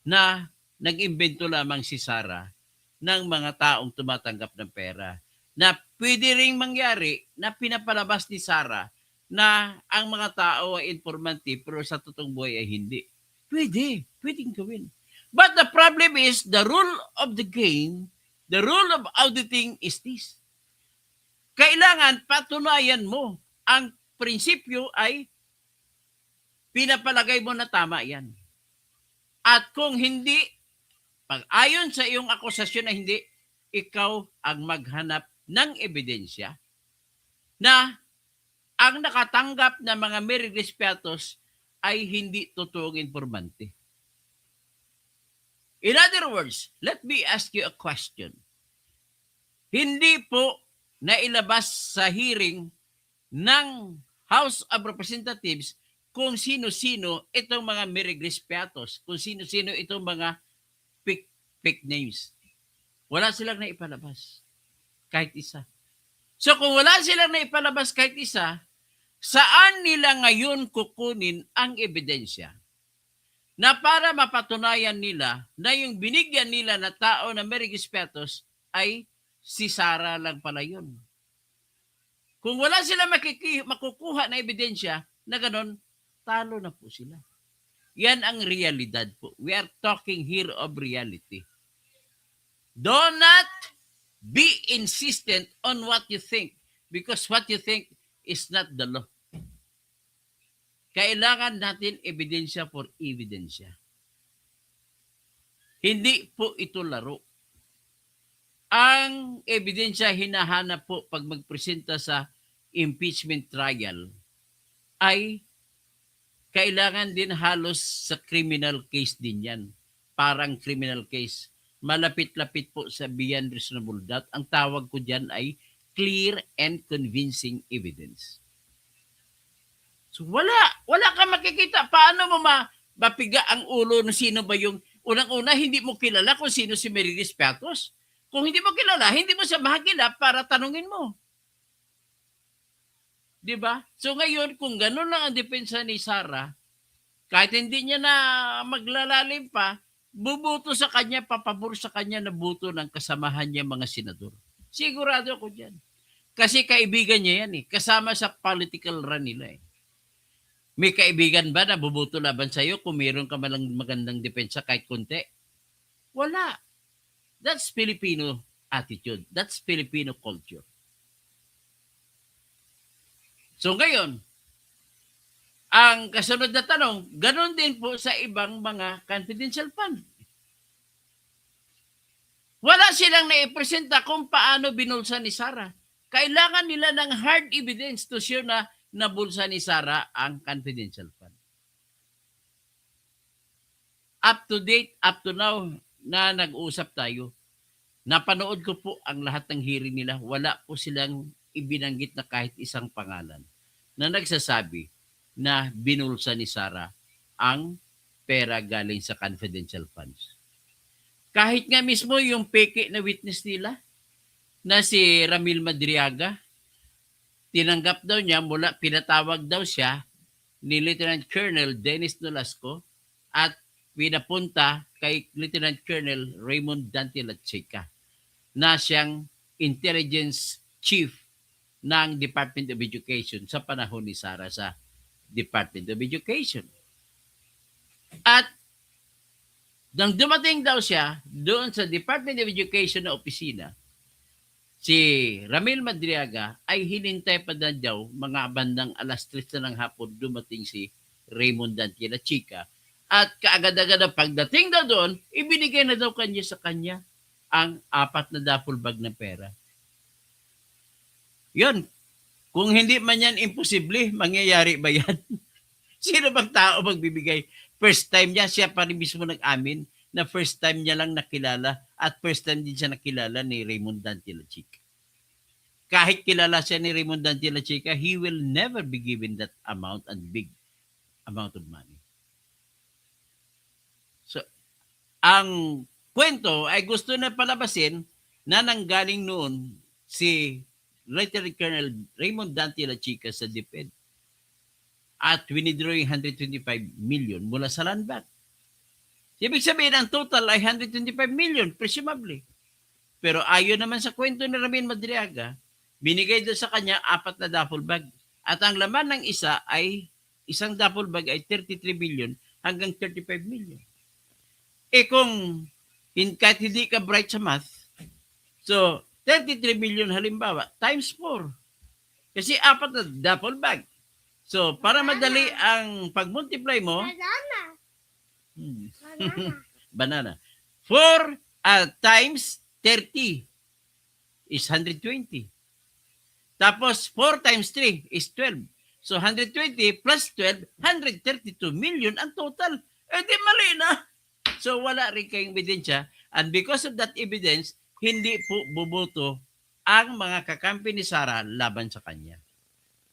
[SPEAKER 1] na nag-imbento lamang si Sarah ng mga taong tumatanggap ng pera. Na pwede ring mangyari na pinapalabas ni Sarah na ang mga tao ay informanti pero sa totoong buhay ay hindi. Pwedeng gawin. But the problem is, the rule of the game, the rule of auditing is this. Kailangan patunayan mo ang prinsipyo ay pinapalagay mo na tama yan. At kung hindi, pag ayon sa iyong akusasyon na hindi, ikaw ang maghanap ng ebidensya na ang nakatanggap ng mga meregespetos ay hindi totoong informante. In other words, let me ask you a question. Hindi po nailabas sa hearing ng House of Representatives kung sino-sino itong mga meregespetos, kung sino-sino itong mga fake names. Wala silang naipalabas. Kahit isa. So kung wala silang naipalabas kahit isa, saan nila ngayon kukunin ang ebidensya na para mapatunayan nila na yung binigyan nila na tao na meregespetos ay si Sarah lang pala yun? Kung wala silang makukuha na ebidensya na ganon, talo na po sila. Yan ang realidad po. We are talking here of reality. Do not be insistent on what you think because what you think is not the law. Kailangan natin ebidensya for ebidensya. Hindi po ito laro. Ang ebidensya hinahanap po pag magpresenta sa impeachment trial ay kailangan din halos sa criminal case din yan. Parang criminal case. Malapit-lapit po sa beyond reasonable doubt. Ang tawag ko dyan ay clear and convincing evidence. So wala kang makikita. Paano mo mapiga ang ulo ng sino ba yung unang-una, hindi mo kilala kung sino si Meregespetos. Kung hindi mo kilala, hindi mo siya mahagilap para tanungin mo. Diba? So ngayon, kung gano'n lang ang depensa ni Sarah, kahit hindi niya na maglalalim pa, bubuto sa kanya, papabor sa kanya na buto ng kasamahan niya mga senador. Sigurado ako dyan. Kasi kaibigan niya yan eh. Kasama sa political run nila eh. May kaibigan ba na bubuto laban sa'yo kung mayroon ka malang magandang depensa kahit konti? Wala. That's Filipino attitude. That's Filipino culture. So ngayon, ang kasunod na tanong, ganon din po sa ibang mga confidential fund. Wala silang naipresenta kung paano binulsa ni Sarah. Kailangan nila ng hard evidence to show na nabulsa ni Sarah ang confidential fund. Up to date, up to now, na nag-usap tayo, napanood ko po ang lahat ng hearing nila. Wala po silang ibinanggit na kahit isang pangalan na nagsasabi na binulsa ni Sarah ang pera galing sa confidential funds. Kahit nga mismo yung peke na witness nila na si Ramil Madriaga, tinanggap daw niya pinatawag daw siya ni Lieutenant Colonel Dennis Nolasco at pinapunta kay Lieutenant Colonel Raymond Dante Latseca na siyang intelligence chief ng Department of Education sa panahon ni Sarah sa Department of Education. At nang dumating daw siya doon sa Department of Education na opisina, si Ramil Madriaga ay hinintay pa na daw mga bandang alas 3 na ng hapon dumating si Raymond Dante La Chica. At kaagad-agad na pagdating na doon, ibinigay na daw kanya sa kanya ang 4 na duffel bag ng pera. Yun. Kung hindi man yan imposible, mangyayari ba yan? Sino bang tao magbibigay? First time niya, siya pa rin mismo nag-amin na first time niya lang nakilala at first time din siya nakilala ni Raymond Dante La Chica. Kahit kilala siya ni Raymond Dante La Chica, he will never be given that amount and big amount of money. So, ang kwento ay gusto na palabasin na nanggaling noon si Lieutenant Colonel Raymond Dante La Chica sa DepEd at winidraw yung 125 million mula sa land bank. Ibig sabihin, ang total ay 125 million, presumably. Pero ayon naman sa kwento ni Ramil Madriaga, binigay doon sa kanya 4 na duffel bag. At ang laman ng isang duffel bag ay 33 million hanggang 35 million. Eh kung kahit hindi ka bright sa math, so 33 million halimbawa, times 4. Kasi 4 na duffel bag. So para madali ang pag-multiply mo,
[SPEAKER 3] Banana.
[SPEAKER 1] banana. 4 times 30 is 120. Tapos 4 times 3 is 12. So 120 plus 12, 132 million ang total. Eh di mali na. So wala rin kayong ebidensya. And because of that evidence, hindi po buboto ang mga kakampi ni Sara laban sa kanya.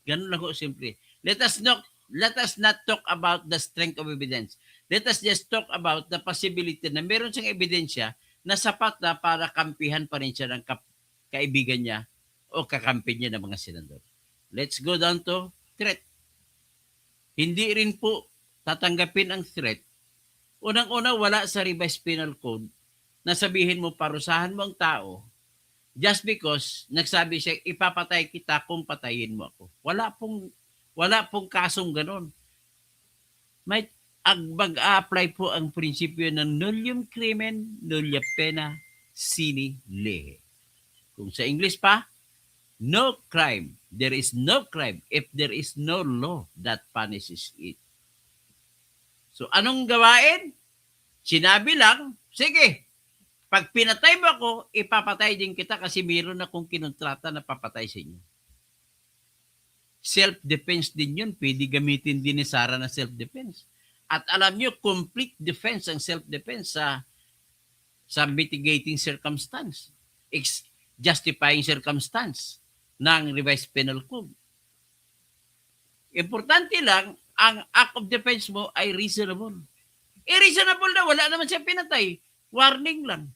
[SPEAKER 1] Ganun lang ko simple. Let us not talk about the strength of evidence. Let us just talk about the possibility na meron siyang ebidensya na sapat na para kampihan pa rin siya ng kaibigan niya o kakampi niya ng mga senador. Let's go down to threat. Hindi rin po tatanggapin ang threat. Unang-una, wala sa revised penal code na sabihin mo parusahan mo ang tao just because nagsabi siya ipapatay kita kung patayin mo ako. Wala pong kasong ganon. May mag-a-apply po ang prinsipyo ng nullium crimen, nullia pena, sine lege. Kung sa English pa, no crime. There is no crime if there is no law that punishes it. So anong gawain? Sinabi lang, sige, pag pinatay mo ako, ipapatay din kita kasi mayroon akong kinontrata na papatay sa inyo. Self-defense din yun. Pwede gamitin din ni Sara na self-defense. At alam nyo, complete defense ang self-defense sa mitigating circumstance, justifying circumstance ng revised penal code. Importante lang, ang act of defense mo ay reasonable. Reasonable na, wala naman siya pinatay. Warning lang.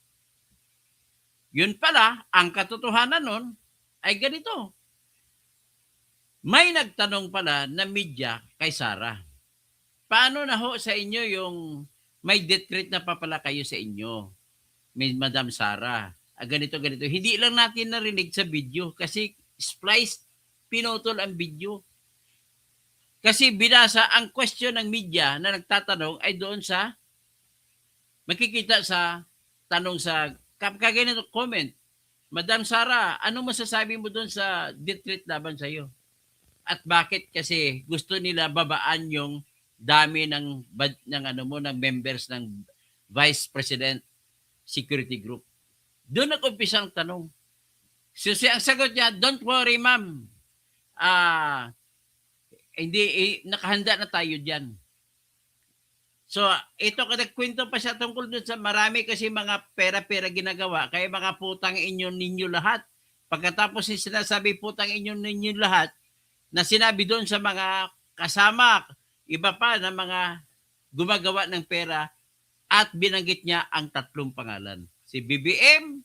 [SPEAKER 1] Yun pala, ang katotohanan nun ay ganito. May nagtanong pala na media kay Sara. Paano na ho sa inyo yung may death threat na pa pala kayo sa inyo, Madam Sara? Ganito. Hindi lang natin narinig sa video kasi spliced, pinutol ang video. Kasi binasa ang question ng media na nagtatanong ay doon sa, makikita sa tanong sa, kaganito comment, Madam Sara, ano masasabi mo doon sa death threat laban sa iyo? At bakit? Kasi gusto nila babaan yung dami ng members ng Vice President Security Group. Doon nag-umpisa ang tanong. So ang sagot niya, don't worry ma'am. Nakahanda na tayo diyan. So ito nagkwento pa siya tungkol doon sa marami kasi mga pera-pera ginagawa. Kaya mga putang ninyo lahat. Pagkatapos sinasabi putang ninyo lahat, na sinabi doon sa mga kasama, iba pa na mga gumagawa ng pera at binanggit niya ang 3 pangalan. Si BBM,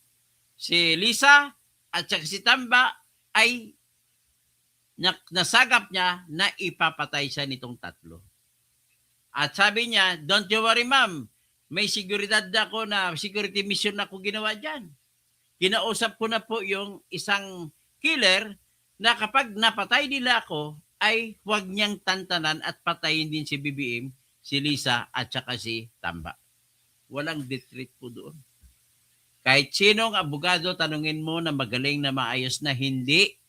[SPEAKER 1] si Lisa, at saka si Tamba ay nasagap niya na ipapatay siya nitong 3. At sabi niya, don't you worry ma'am, may seguridad ako na security mission na ako ginawa dyan. Kinausap ko na po yung isang killer na kapag napatay nila ako, ay huwag niyang tantanan at patayin din si BBM, si Lisa, at saka si Tamba. Walang death threat po doon. Kahit sinong abogado, tanungin mo na magaling na maayos na hindi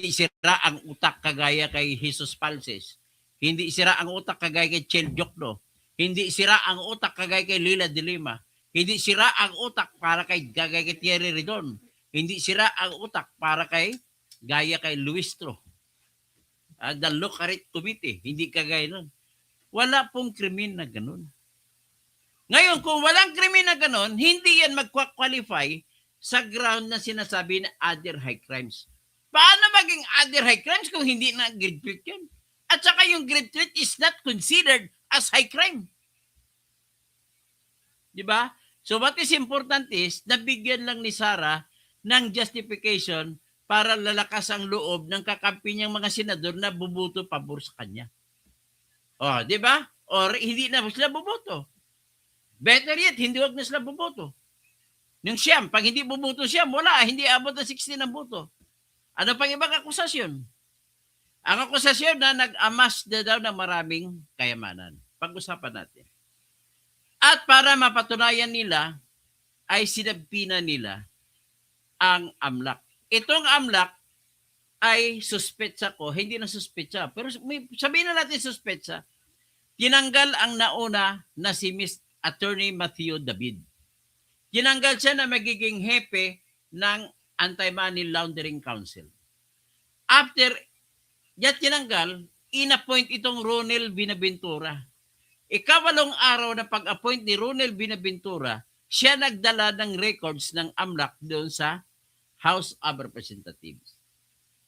[SPEAKER 1] sira ang utak kagaya kay Jesus Palces. Hindi sira ang utak kagaya kay Chel Jokno. Hindi sira ang utak kagaya kay Lila de Lima. Hindi sira ang utak para kagaya kay Thierry Redon. Hindi sira ang utak para gaya kay Luis Tro. The Locarit Committee. Hindi kagaya nun. Wala pong krimen na ganun. Ngayon, kung walang krimen na ganun, hindi yan mag-qualify sa ground na sinasabi na other high crimes. Paano maging other high crimes kung hindi na grade 3 yun? At saka yung grade 3 is not considered as high crime. Di ba? So what is important is, nabigyan lang ni Sara ng justification para lalakas ang loob ng kakampi niyang mga senador na bubuto pabor sa kanya. O, di ba? Or hindi na sila buboto. Better yet, hindi wag na sila buboto. Yung Siyam, pag hindi buboto Siyam, wala, hindi abot ng 16 ang boto. Ano pang ibang akusasyon? Ang akusasyon na nag-amas na daw ng maraming kayamanan. Pag-usapan natin. At para mapatunayan nila, ay sinabpina nila ang AMLAC. Itong AMLAC ay suspetsa ko, hindi na suspetsa. Pero sabihin na natin suspetsa, tinanggal ang nauna na si Miss Attorney Matthew David. Tinanggal siya na magiging hepe ng Anti-Money Laundering Council. After niya tinanggal, in-appoint itong Ronel Binaventura. Ikawalong araw na pag-appoint ni Ronel Binaventura, siya nagdala ng records ng AMLAC doon sa House of Representatives.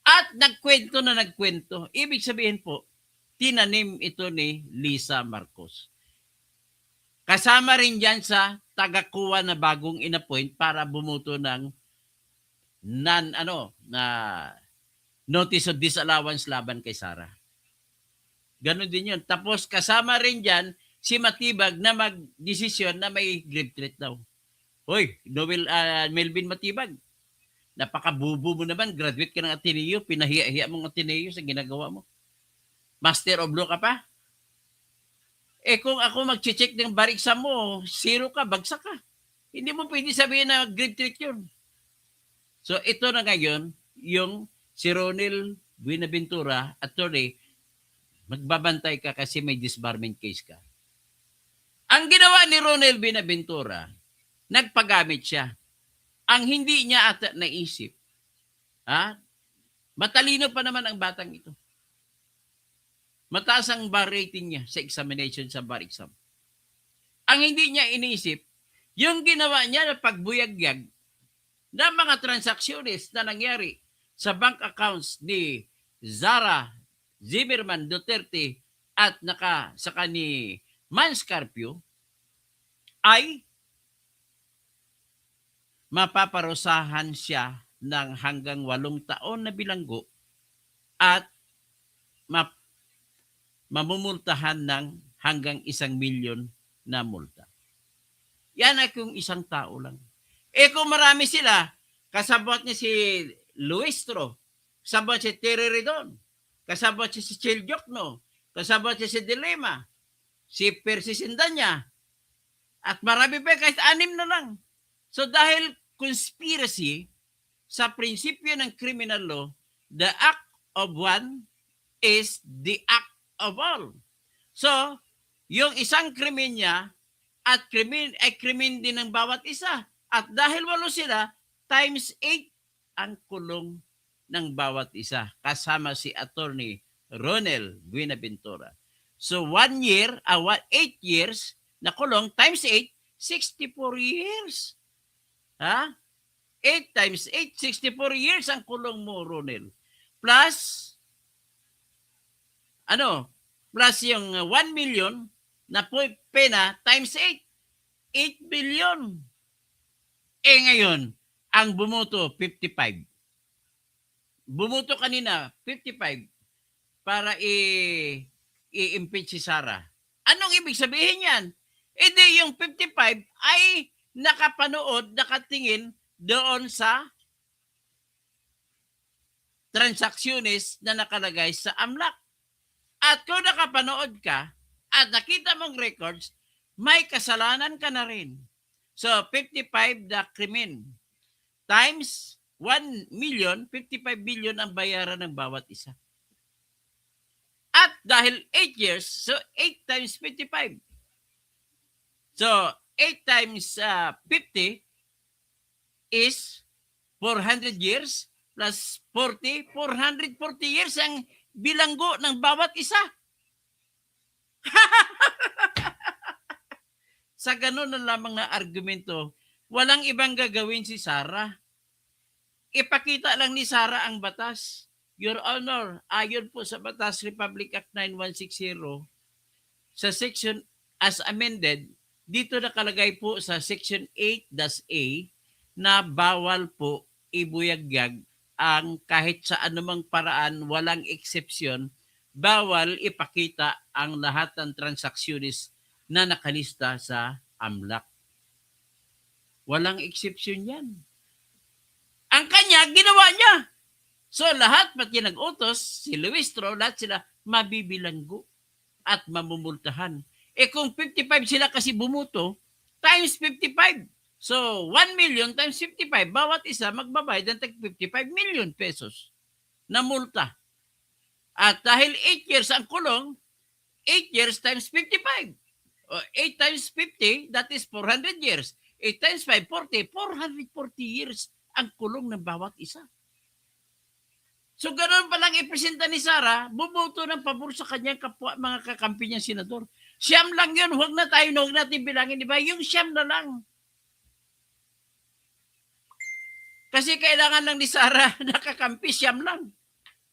[SPEAKER 1] At nagkwento na nagkwento. Ibig sabihin po, tinanim ito ni Lisa Marcos. Kasama rin dyan sa tagakuha na bagong inappoint para bumuto ng notice of disallowance laban kay Sara. Ganon din yun. Tapos kasama rin dyan si Matibag na mag-desisyon na may grave threat daw. Hoy, Melvin Matibag, napakabubo mo naman, graduate ka ng Ateneo, pinahiya-hiya mong Ateneo sa ginagawa mo. Master of Law ka pa? Kung ako mag-check ng bar exam mo, 0 ka, bagsak ka. Hindi mo pwede sabihin na grade 3 yun. So ito na ngayon, yung si Ronel Binaventura, attorney, magbabantay ka kasi may disbarment case ka. Ang ginawa ni Ronel Binaventura, nagpagamit siya. Ang hindi niya ata naisip, matalino pa naman ang batang ito. Mataas ang bar rating niya sa examination sa bar exam. Ang hindi niya inisip, yung ginawa niya na pagbuyagyag na mga transactions na nangyari sa bank accounts ni Zara Zimmerman Duterte at saka ni Mans Carpio ay mapaparusahan siya ng hanggang 8 taon na bilanggo at mamumultahan ng hanggang 1 milyon na multa. Yan ay kung isang tao lang. Kung marami sila, kasabot niya si Luis Tro, kasabot si Thierry Redon, kasabot siya si Chel Jokno, kasabot siya si Dilema, si Percy Sindanya, at marami pa kahit 6 na lang. So dahil conspiracy sa prinsipyo ng criminal law, the act of one is the act of all. So, yung isang krimen niya at krimen ay krimen din ng bawat isa. At dahil 8 sila, times 8 ang kulong ng bawat isa. Kasama si Attorney Ronel Binaventura. So 1 year, 8 years na kulong times 8, 64 years. 8 times 8, 64 years ang kulong mo, Ronel. Plus, plus yung 1 million na pena times 8. 8 billion. Ngayon, ang bumoto, 55. Bumoto kanina, 55 para i-impeach si Sara. Anong ibig sabihin yan? Di yung 55 ay nakapanood, nakatingin doon sa transactions na nakalagay sa AMLAC. At kung nakapanood ka at nakita mong records, may kasalanan ka na rin. So, 55 the crimin. Times 1 million, 55 billion ang bayaran ng bawat isa. At dahil 8 years, so 8 times 55. So, 8 times 50 is 400 years plus 40, 440 years ang bilanggo ng bawat isa. Sa ganun na lamang na argumento, walang ibang gagawin si Sara. Ipakita lang ni Sara ang batas. Your Honor, ayon po sa Batas Republic Act 9160, sa section as amended, dito nakalagay po sa section 8-A na bawal po ibuyagyag ang kahit sa anumang paraan, walang eksepsyon, bawal ipakita ang lahat ng transaksyunis na nakalista sa AMLAC. Walang eksepsyon yan. Ang kanya, ginawa niya. So lahat, pati nag-utos, si Luistro, lahat sila mabibilanggo at mamumultahan. Kung 55 sila kasi bumuto, times 55. So 1 million times 55, bawat isa magbabayad ng tag 55 million pesos na multa. At dahil 8 years ang kulong, 8 years times 55. 8 times 50, that is 400 years. 8 times 5, 40. 440 years ang kulong ng bawat isa. So ganoon pa lang ipresenta ni Sara, bumoto ng pabor sa kanyang kapwa, mga kakampi niyang senador. Siyam lang yun, huwag natin bilangin, di ba? Yung siyam na lang. Kasi kailangan lang ni Sara nakakampi, siyam lang.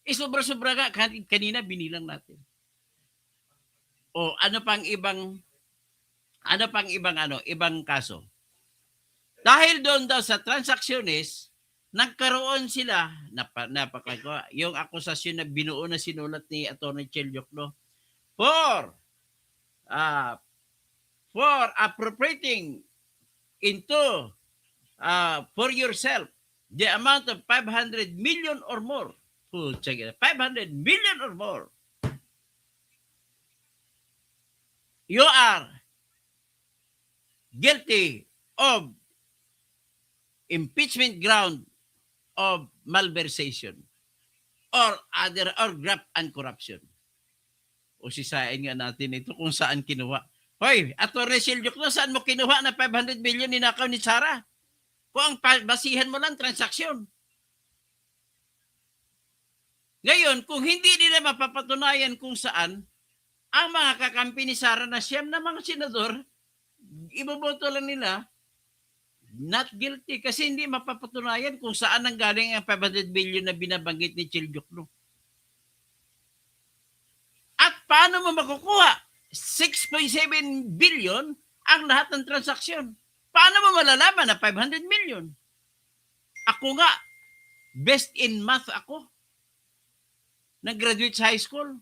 [SPEAKER 1] Sobra-sobra nga, kanina binilang natin. O ano pang ibang kaso. Dahil doon daw sa transactionist, nagkaroon sila, yung akusasyon na binuo na sinulat ni Atty. Chel Jokno for appropriating into for yourself the amount of 500 million or more. Check it, 500 million or more. You are guilty of impeachment ground of malversation or graft and corruption. O sisain nga natin ito kung saan kinuha. Hoy, Atty. Chel Jokno, saan mo kinuha na 500 million ninakaw ni Sara? Kung ang basihan mo lang transaksyon. Ngayon, kung hindi nila mapapatunayan kung saan, ang mga kakampi ni Sara na siyam na mga senador, iboboto lang nila, not guilty kasi hindi mapapatunayan kung saan nanggaling ang 500 billion na binabanggit ni Chel Jokno. At paano mo makukuha? 6.7 billion ang lahat ng transaksyon. Paano mo malalaman na 500 million? Ako nga, best in math ako. Nag-graduate sa high school.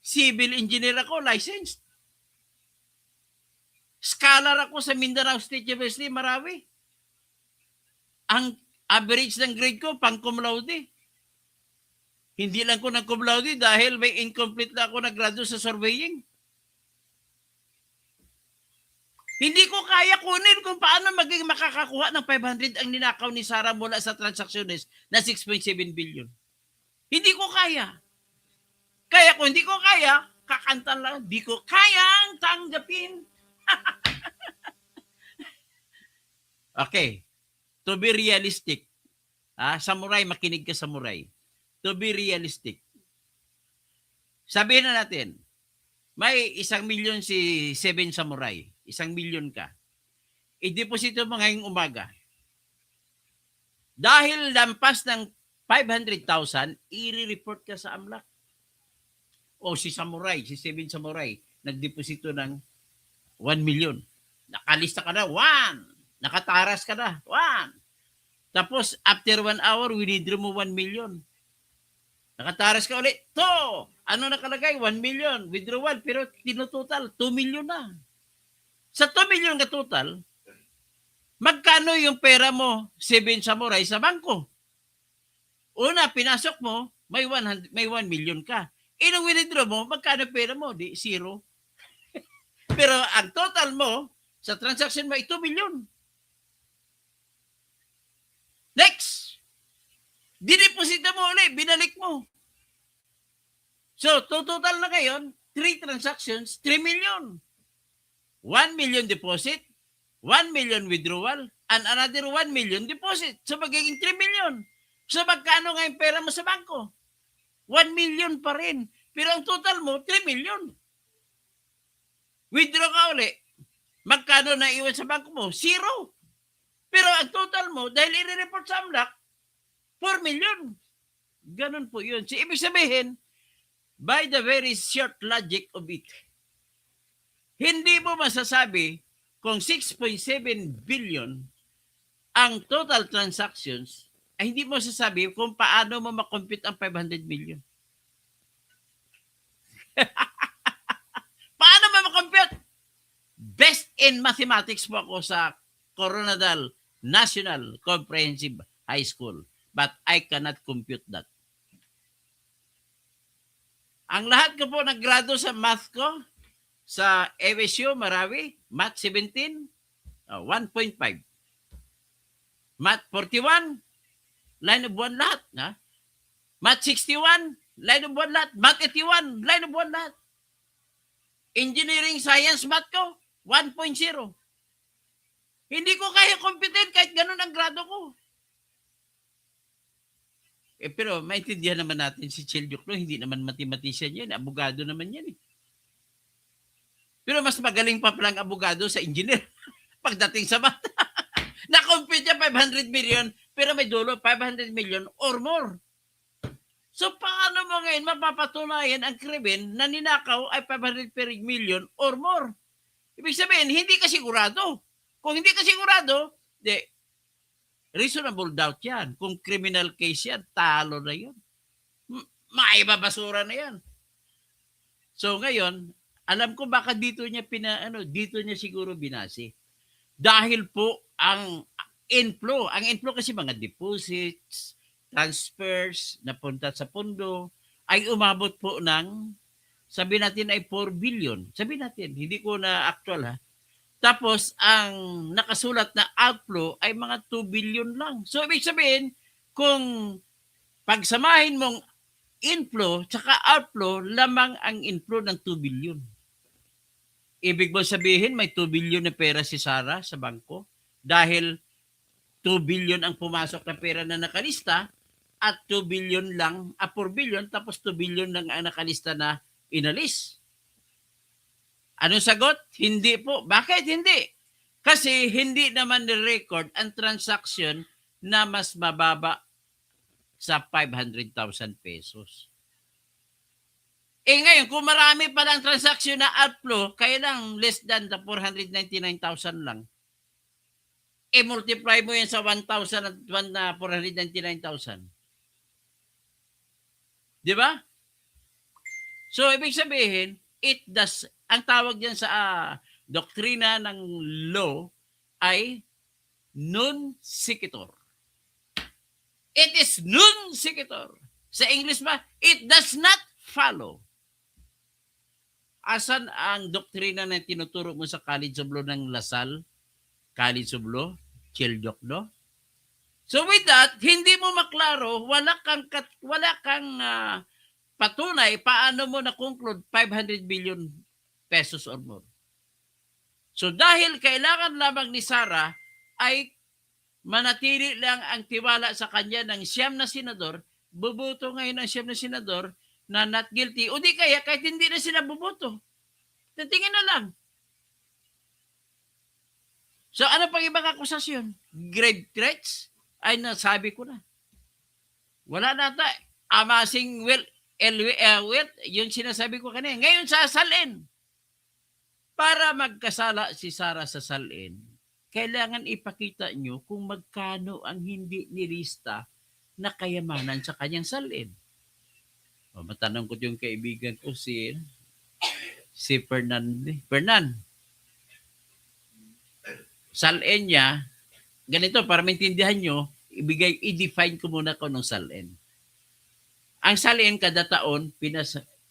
[SPEAKER 1] Civil engineer ako, licensed. Scholar ako sa Mindanao State University, Marawi. Ang average ng grade ko, pang cum laude. Hindi lang ko ng cum laude dahil may incomplete na ako nag-graduate sa surveying. Hindi ko kaya kunin kung paano maging makakakuha ng 500 ang ninakaw ni Sara mula sa transactionist na 6.7 billion. Hindi ko kaya. Kaya kung hindi ko kaya, kakantan lang, di ko kayang tanggapin. Okay. To be realistic. Samurai, makinig ka, samurai. To be realistic. Sabihin na natin, may 1 million si 7 samurai. 1 million ka. I-deposito mo ngayong umaga. Dahil lampas ng 500,000, i-report ka sa AMLAC. O si samurai, si 7 samurai, nagdeposito ng 1 million. Nakalista ka na, 1. Nakataras ka na, 1. Tapos, after 1 hour, withdraw mo 1 million. Nakataras ka ulit, 2. Ano nakalagay? 1 million. Withdrawal, pero tinutotal, 2 million na. Sa 2 million ka total, magkano yung pera mo, 7 samurai, sa bangko? Una, pinasok mo, may 1 million ka. Inong withdraw mo, magkano pera mo? Di, 0. Pero ang total mo, sa transaction mo, 2 million. Next! Dineposita mo ulit, binalik mo. So, total na ngayon, 3 transactions, 3 million. 1 million deposit, 1 million withdrawal, and another 1 million deposit. So, magiging 3 million. So, magkano nga yung pera mo sa bangko? 1 million pa rin. Pero ang total mo, 3 million. Withdraw ka ulit. Magkano na iwan sa bangko mo? 0. Pero ang total mo, dahil i-report sa AMLAC, 4 million. Ganun po yun. So, ibig sabihin, by the very short logic of it, hindi mo masasabi kung 6.7 billion ang total transactions, ay hindi mo masasabi kung paano mo makompute ang 500 million. Paano mo makompute? Best in mathematics po ako sa Coronadal National Comprehensive High School. But I cannot compute that. Ang lahat ko po naggrado sa math ko, sa EWSU, Marawi, Math 17, 1.5. Math 41, line of 1 lahat. Ha? Math 61, line of 1 lahat. Math 81, line of 1 lahat. Engineering Science Math ko, 1.0. Hindi ko kaya competent kahit ganun ang grado ko. Pero maintindihan naman natin si Chiljuk, hindi naman mathematician yan. Abogado naman yan. Pero mas magaling pa palang abogado sa engineer pagdating sa math. Na-compute niya 500 million, pero may dulo 500 million or more. So paano mo ngayon mapapatunayan ang krimen na ninakaw ay 500 million or more? Ibig sabihin, hindi ka sigurado. Kung hindi ka sigurado, reasonable doubt yan. Kung criminal case yan, talo na yun. Maibabasura na yan. So ngayon, alam ko baka dito niya dito niya siguro binasi. Dahil po ang inflow kasi mga deposits, transfers napunta sa pondo ay umabot po ng sabi natin ay 4 billion. Sabi natin, hindi ko na actual ha. Tapos, ang nakasulat na outflow ay mga 2 billion lang. So, ibig sabihin, kung pagsamahin mong inflow tsaka outflow, lamang ang inflow ng 2 billion. Ibig mo sabihin, may 2 billion na pera si Sara sa bangko dahil 2 billion ang pumasok na pera na nakalista at 2 billion lang, 4 billion, tapos 2 billion lang ang nakalista na inalis. Anong sagot? Hindi po. Bakit hindi? Kasi hindi naman ni-record ang transaction na mas mababa sa 500,000 pesos. Ngayon, kung marami pa lang transaction na outflow, kaya lang less than the 499,000 lang. Multiply mo yan sa 1,000 at 499,000. Di ba? So, ibig sabihin, ang tawag diyan sa doktrina ng law ay non sequitur. It is non sequitur. Sa English ba? It does not follow. Asan ang doktrina na tinuturo mo sa College of Law ng Lasal? College of Law? Chiljuk Law? So with that, hindi mo maklaro, wala kang patunay paano mo na-conclude 500 billion pesos or more. So dahil kailangan lamang ni Sara ay manatili lang ang tiwala sa kanya ng 9 na senador, buboto ngayon ang 9 na senador na not guilty. O di kaya kahit hindi na sila buboto. Tingin na lang. So ano pang ibang akusasyon? Grave threats? Ay nasabi ko na. Wala na tayo. Amassing wealth, yung sinasabi ko kanina. Ngayon sasalin. Para magkasala si Sara sa salin, kailangan ipakita nyo kung magkano ang hindi nilista na kayamanan sa kanyang salin. Matanong ko yung kaibigan ko si Fernan. Salin niya, ganito para maintindihan nyo, i-define ko muna ko ng salin. Ang salin kada taon,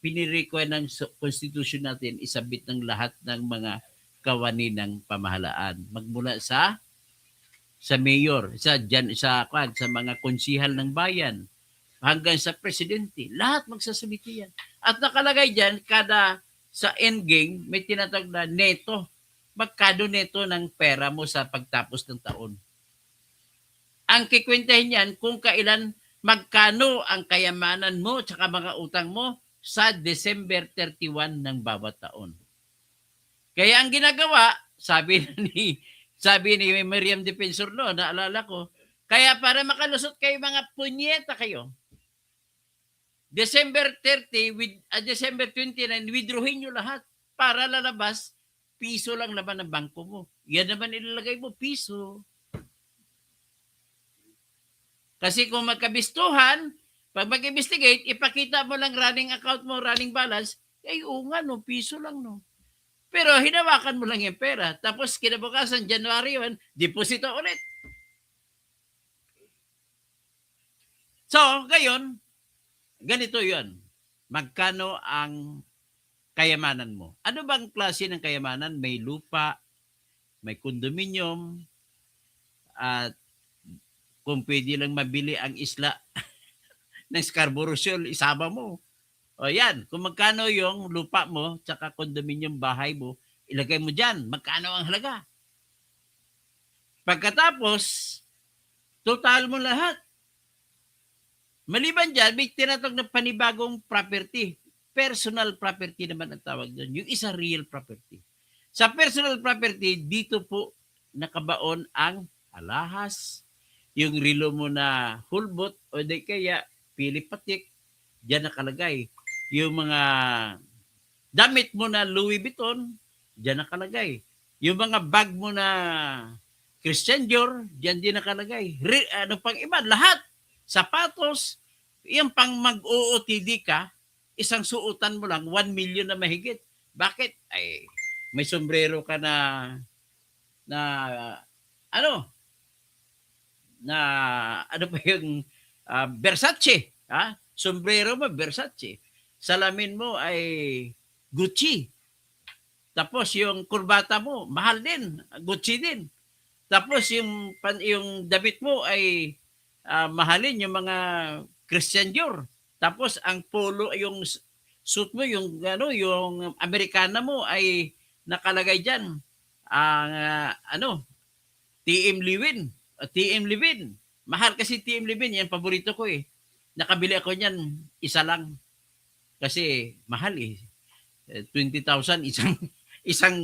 [SPEAKER 1] pinire-require ng Constitution natin isabit ng lahat ng mga kawani ng pamahalaan. Magmula sa sa mayor, sa mga konsihal ng bayan, hanggang sa presidente, lahat magsasumiti yan. At nakalagay dyan, sa endgame, may tinatawag na neto. Magkano neto ng pera mo sa pagtapos ng taon. Ang kikwentahin yan kung kailan, magkano ang kayamanan mo tsaka mga utang mo sa December 31 ng bawat taon. Kaya ang ginagawa, sabi ni Miriam Defensor no, naalala ko, kaya para makalusot kayo mga punyeta kayo, December 30, December 29, withdrawin nyo lahat para lalabas, piso lang naman ang bangko mo. Yan naman ilalagay mo, piso. Kasi kung magkabistuhan, pag mag-investigate, ipakita mo lang running account mo, running balance, nga no, piso lang no. Pero hinawakan mo lang yung pera. Tapos kinabukasan, January 1, deposito ulit. So, ngayon, ganito yon. Magkano ang kayamanan mo? Ano bang klase ng kayamanan? May lupa, may condominium, at kung pwede lang mabili ang isla ng Scarborough Shoal, isama mo. O yan, kung magkano yung lupa mo, tsaka condominium bahay mo, ilagay mo dyan. Magkano ang halaga? Pagkatapos, total mo lahat. Maliban dyan, may tinatawag na panibagong property. Personal property naman ang tawag doon. Yung isa real property. Sa personal property, dito po nakabaon ang alahas, yung relo mo na hulbot o di kaya pilipatik, dyan nakalagay. Yung mga damit mo na Louis Vuitton, dyan nakalagay. Yung mga bag mo na Christian Dior, dyan din nakalagay. Ano pang iba, lahat. Sapatos, yung pang mag-OOTD ka, isang suotan mo lang, 1 million na mahigit. Bakit? Ay, may sombrero ka na ano pa yung Versace, ha? Sombrero mo Versace. Salamin mo ay Gucci. Tapos yung kurbata mo, mahal din, Gucci din. Tapos yung damit mo ay mahalin yung mga Christian Dior. Tapos ang polo, yung suit mo, yung Americana mo ay nakalagay diyan TM Levin. Mahal kasi TM Levin, yan paborito ko eh. Nakabili ako niyan, isa lang. Kasi mahal eh. 20,000 isang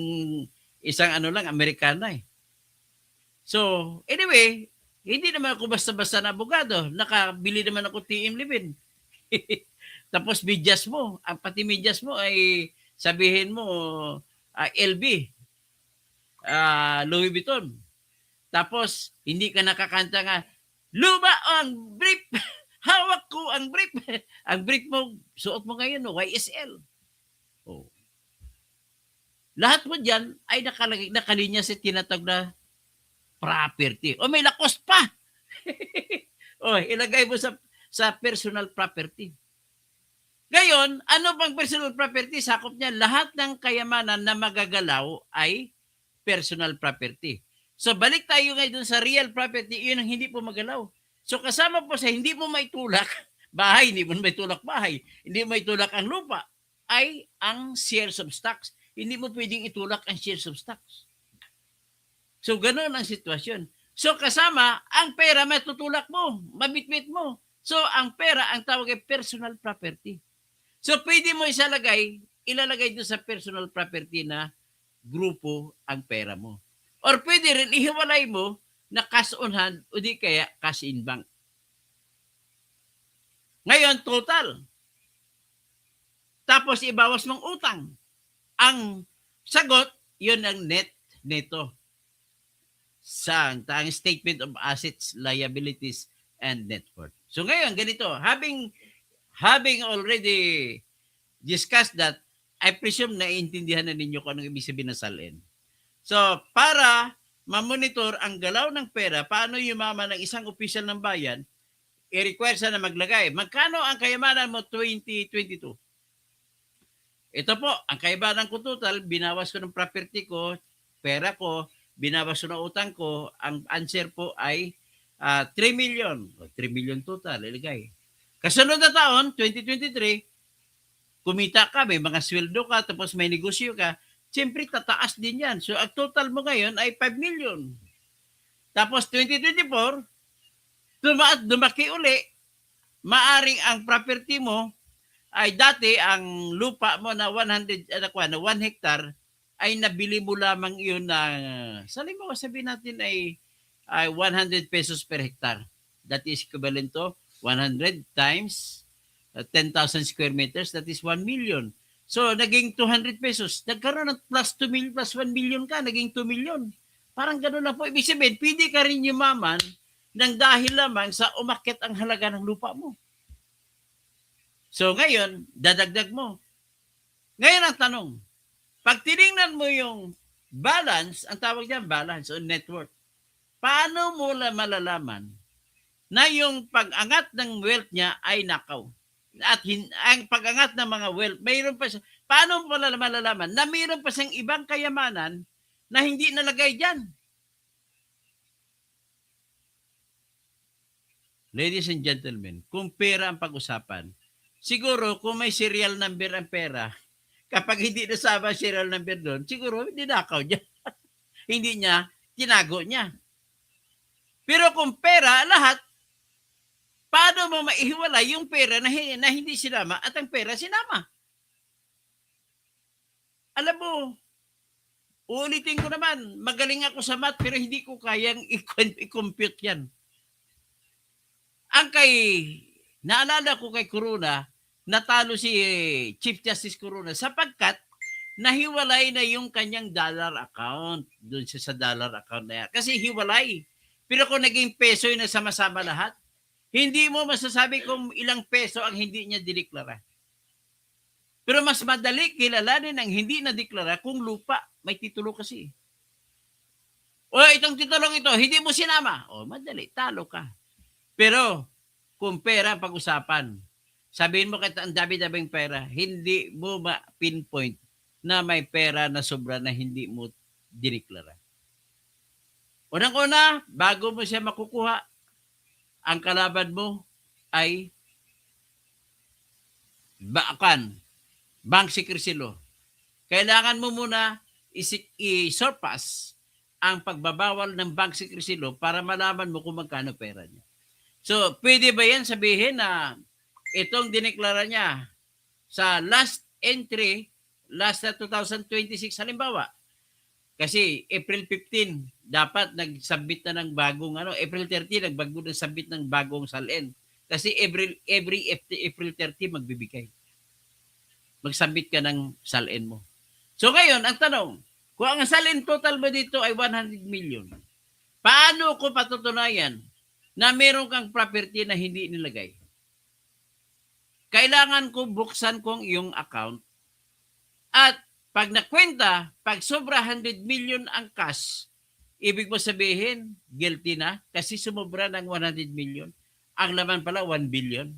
[SPEAKER 1] Americana eh. So, anyway, hindi naman ako basta-basta na abogado. Nakabili naman ako TM Levin. Tapos medyas mo, pati medyas mo ay sabihin mo LV, Louis Vuitton. Tapos hindi ka nakakanta nga, luma ang brief, hawak ko ang brief. Ang brief mo, suot mo ngayon, YSL. Oh. Lahat mo dyan ay nakalinya sa tinatawag na property. O may lakos pa. O, ilagay mo sa personal property. Ngayon, ano pang personal property? Sakop niya, lahat ng kayamanan na magagalaw ay personal property. So, balik tayo ngayon sa real property, yun ang hindi po magalaw. So, kasama po sa hindi mo maitulak bahay, hindi mo maitulak bahay, hindi mo maitulak ang lupa, ay ang shares of stocks. Hindi mo pwedeng itulak ang shares of stocks. So, ganun ang sitwasyon. So, kasama, ang pera matutulak mo, mabitbit mo. So, ang pera, ang tawag ay personal property. So, pwede mo ilalagay doon sa personal property na grupo ang pera mo. Or pwede rin ihiwalay mo na cash on hand o di kaya cash in bank. Ngayon, total. Tapos, ibawas mong utang. Ang sagot, yun ang neto. Ang statement of assets, liabilities, and net worth. So ngayon, ganito, having already discussed that, I presume naiintindihan na ninyo kung anong ibig sabihin ng SALN. So, para ma-monitor ang galaw ng pera, paano yumaman ng isang opisyal ng bayan, i-require sa na maglagay. Magkano ang kayamanan mo 2022? Ito po, ang kayamanan ko total, binawas ko ng property ko, pera ko, binawas na utang ko, ang answer po ay 3 million. 3 million total, iligay. Kasunod na taon, 2023, kumita ka, may mga sweldo ka, tapos may negosyo ka, siyempre tataas din yan. So, ang total mo ngayon ay 5 million. Tapos 2024, dumaki uli, maaring ang property mo ay dati ang lupa mo na 1 hectare ay nabili mo lamang iyon na sabihin natin ay 100 pesos per hectare. That is equivalent to 100 times 10,000 square meters, that is 1 million. So, naging 200 pesos. Nagkaroon ng plus 2 million, plus 1 million ka, naging 2 million. Parang gano'n na po. Ibig sabihin, pwede ka rin yumaman ng dahil lamang sa umakyat ang halaga ng lupa mo. So, ngayon, dadagdag mo. Ngayon ang tanong, pag tinignan mo yung balance, ang tawag niyan balance o net worth, paano mo malalaman na yung pag-angat ng wealth niya ay nakaw? At ang pag-angat ng mga wealth, mayroon pa siya. Paano mo malalaman na mayroon pa siyang ibang kayamanan na hindi nalagay dyan? Ladies and gentlemen, kung pera ang pag-usapan, siguro kung may serial number ang pera, kapag hindi nasama serial number doon, siguro hindi nakaw niya. Hindi niya, tinago niya. Pero kung pera, lahat, paano mo maihiwalay yung pera na hindi sinama at ang pera sinama? Alam mo, uulitin ko naman, magaling ako sa math pero hindi ko kayang i-compute yan. Naalala ko kay Corona, natalo si Chief Justice Corona sapagkat nahiwalay na yung kanyang dollar account doon sa dollar account na yan. Kasi hiwalay. Pero kung naging peso yung nasama-sama lahat, hindi mo masasabi kung ilang peso ang hindi niya dineklara. Pero mas madali kilalanin ang hindi na deklara kung lupa. May titulo kasi. O itong titulong ito, hindi mo sinama. O madali, talo ka. Pero kung pera ang pag-usapan, sabihin mo kahit ang dami-daming pera, hindi mo ma-pinpoint na may pera na sobra na hindi mo dineklara. Unang-una, bago mo siya makukuha, ang kalaban mo ay bank secrecy law. Kailangan mo muna i-surpass ang pagbabawal ng bank secrecy law para malaman mo kung magkano pera niya. So, pwede ba yan sabihin na itong dineklara niya sa last entry, last na 2026 halimbawa, kasi April 15, dapat nag-submit na ng bagong, April 30, nagbago ng submit ng bagong SALN. Kasi every April 30, magbibigay. Mag-submit ka ng SALN mo. So ngayon, ang tanong, kung ang SALN total mo dito ay 100 million, paano ko patutunayan na meron kang property na hindi nilagay? Kailangan ko buksan kong iyong account at pag nakwenta, pag sobra 100 million ang cash, ibig mo sabihin, guilty na kasi sumobra ng 100 million. Ang laman pala, 1 billion.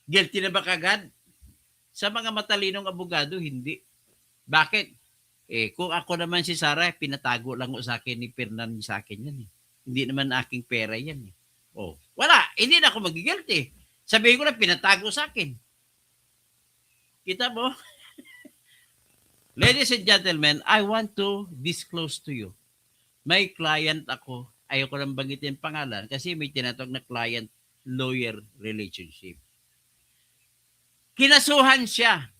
[SPEAKER 1] Guilty na ba kagad? Sa mga matalinong abogado, hindi. Bakit? Kung ako naman si Sarah, pinatago lang ko sa akin ni Fernan sa akin yan. Hindi naman aking pera yan. Wala. Hindi na ako magigilty. Sabihin ko na, pinatago sa akin. Kita mo? Ladies and gentlemen, I want to disclose to you. May client ako. Ayoko nang banggitin pangalan kasi may tinatawag na client-lawyer relationship. Kinasuhan siya.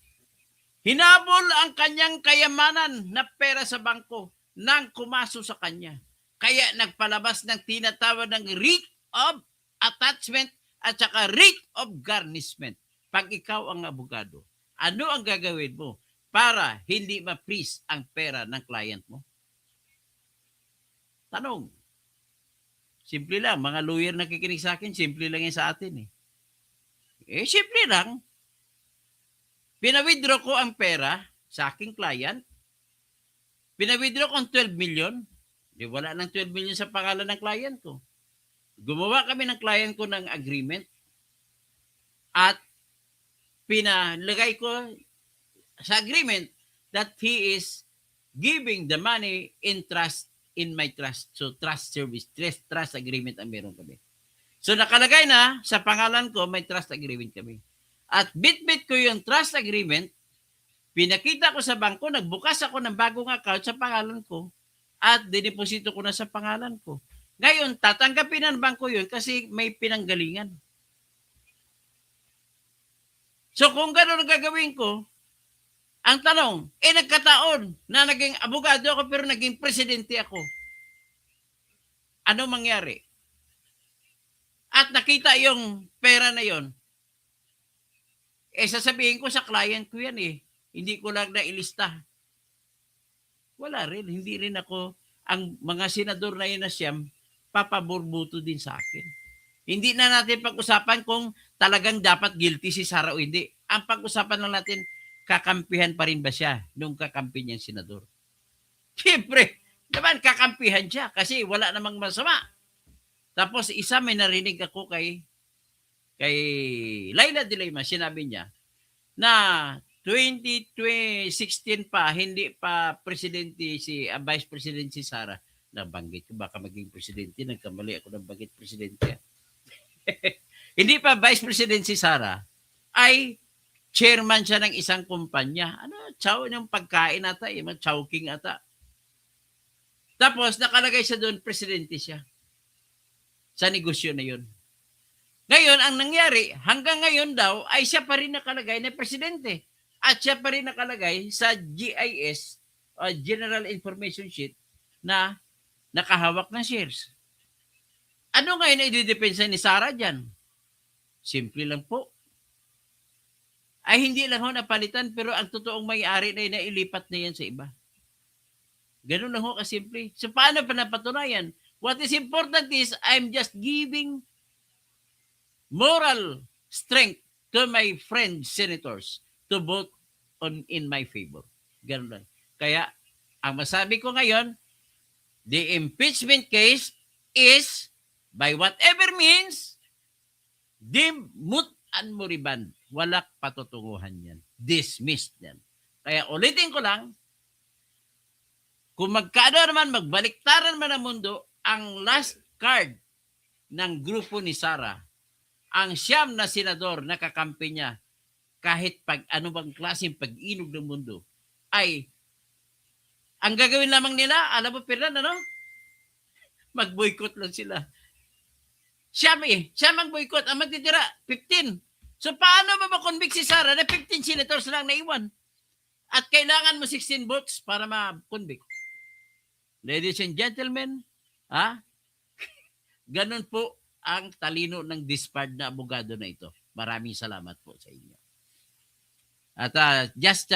[SPEAKER 1] Hinabol ang kanyang kayamanan na pera sa bangko nang kumaso sa kanya. Kaya nagpalabas ng tinatawag ng writ of attachment at saka writ of garnishment. Pag ikaw ang abogado, ano ang gagawin mo para hindi ma-freeze ang pera ng client mo? Tanong. Simple lang. Mga lawyer na kikinig sa akin, simple lang yan sa atin. Simple lang. Pinawithdraw ko ang pera sa aking client. Pinawithdraw ko ang 12 million. Wala ng 12 million sa pangalan ng client ko. Gumawa kami ng client ko ng agreement at pinalagay ko sa agreement that he is giving the money in trust, in my trust. So trust service, trust agreement ang meron kami. So nakalagay na sa pangalan ko, may trust agreement kami. At bit-bit ko yung trust agreement, pinakita ko sa bangko, nagbukas ako ng bagong account sa pangalan ko at dineposito ko na sa pangalan ko. Ngayon, tatanggapin ng bangko yun kasi may pinanggalingan. So kung gano'n ang gagawin ko, ang tanong, nagkataon na naging abogado ako pero naging presidente ako. Ano mangyari? At nakita yung pera na yon. Sasabihin ko sa client ko yan Hindi ko lang nailista. Wala rin. Hindi rin ako, ang mga senador na yun na siyam, papaborbuto din sa akin. Hindi na natin pag-usapan kung talagang dapat guilty si Sara o hindi. Ang pag-usapan lang natin, kakampihan pa rin ba siya nung kakampi niyang senador? Siyempre, naman kakampihan siya kasi wala namang masama. Tapos isa may narinig ako kay Laila de Lima, sinabi niya na 2016 pa, hindi pa presidente vice president si Sara. Nabanggit ko, baka maging presidente, nagkamali ako ng banggit presidente. Hindi pa vice president si Sara, ay chairman siya ng isang kumpanya. Chow yung pagkain ata, Chowking ata. Tapos nakalagay siya doon, presidente siya. Sa negosyo na yun. Ngayon, ang nangyari, hanggang ngayon daw, ay siya pa rin nakalagay na presidente. At siya pa rin nakalagay sa GIS, General Information Sheet, na nakahawak ng shares. Ano ngayon na ididepensa ni Sara dyan? Simple lang po. Ay hindi lang ho napalitan, pero ang totoong may-ari na nailipat na yan sa iba. Ganun lang ho kasimple. So paano pa napatunayan? What is important is I'm just giving moral strength to my friends senators to vote in my favor. Ganun lang. Kaya ang masabi ko ngayon, the impeachment case is by whatever means dimut and moriband. Walang patutunguhan yan. Dismissed yan. Kaya ulitin ko lang, kung magkano naman, magbaliktaran man ang mundo, ang last card ng grupo ni Sara, ang siyam na senador na kakampi niya, kahit pag ano bang klaseng pag-inog ng mundo, ay ang gagawin lamang nila, alam mo, Fernan, mag-boycott lang sila. Siyam ang boycott. Ang magtitira, 15. So, paano ba ma-convict si Sara na 15 senators lang naiwan? At kailangan mo 16 votes para ma-convict. Ladies and gentlemen, ganun po ang talino ng disbarred na abogado na ito. Maraming salamat po sa inyo. At just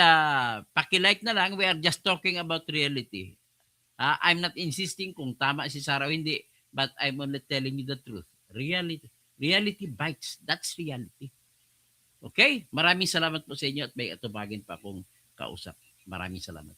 [SPEAKER 1] paki-like na lang, we are just talking about reality. I'm not insisting kung tama si Sara o hindi, but I'm only telling you the truth. Reality bites. That's reality. Okay? Maraming salamat po sa inyo at may atubagin pa akong kausap. Maraming salamat.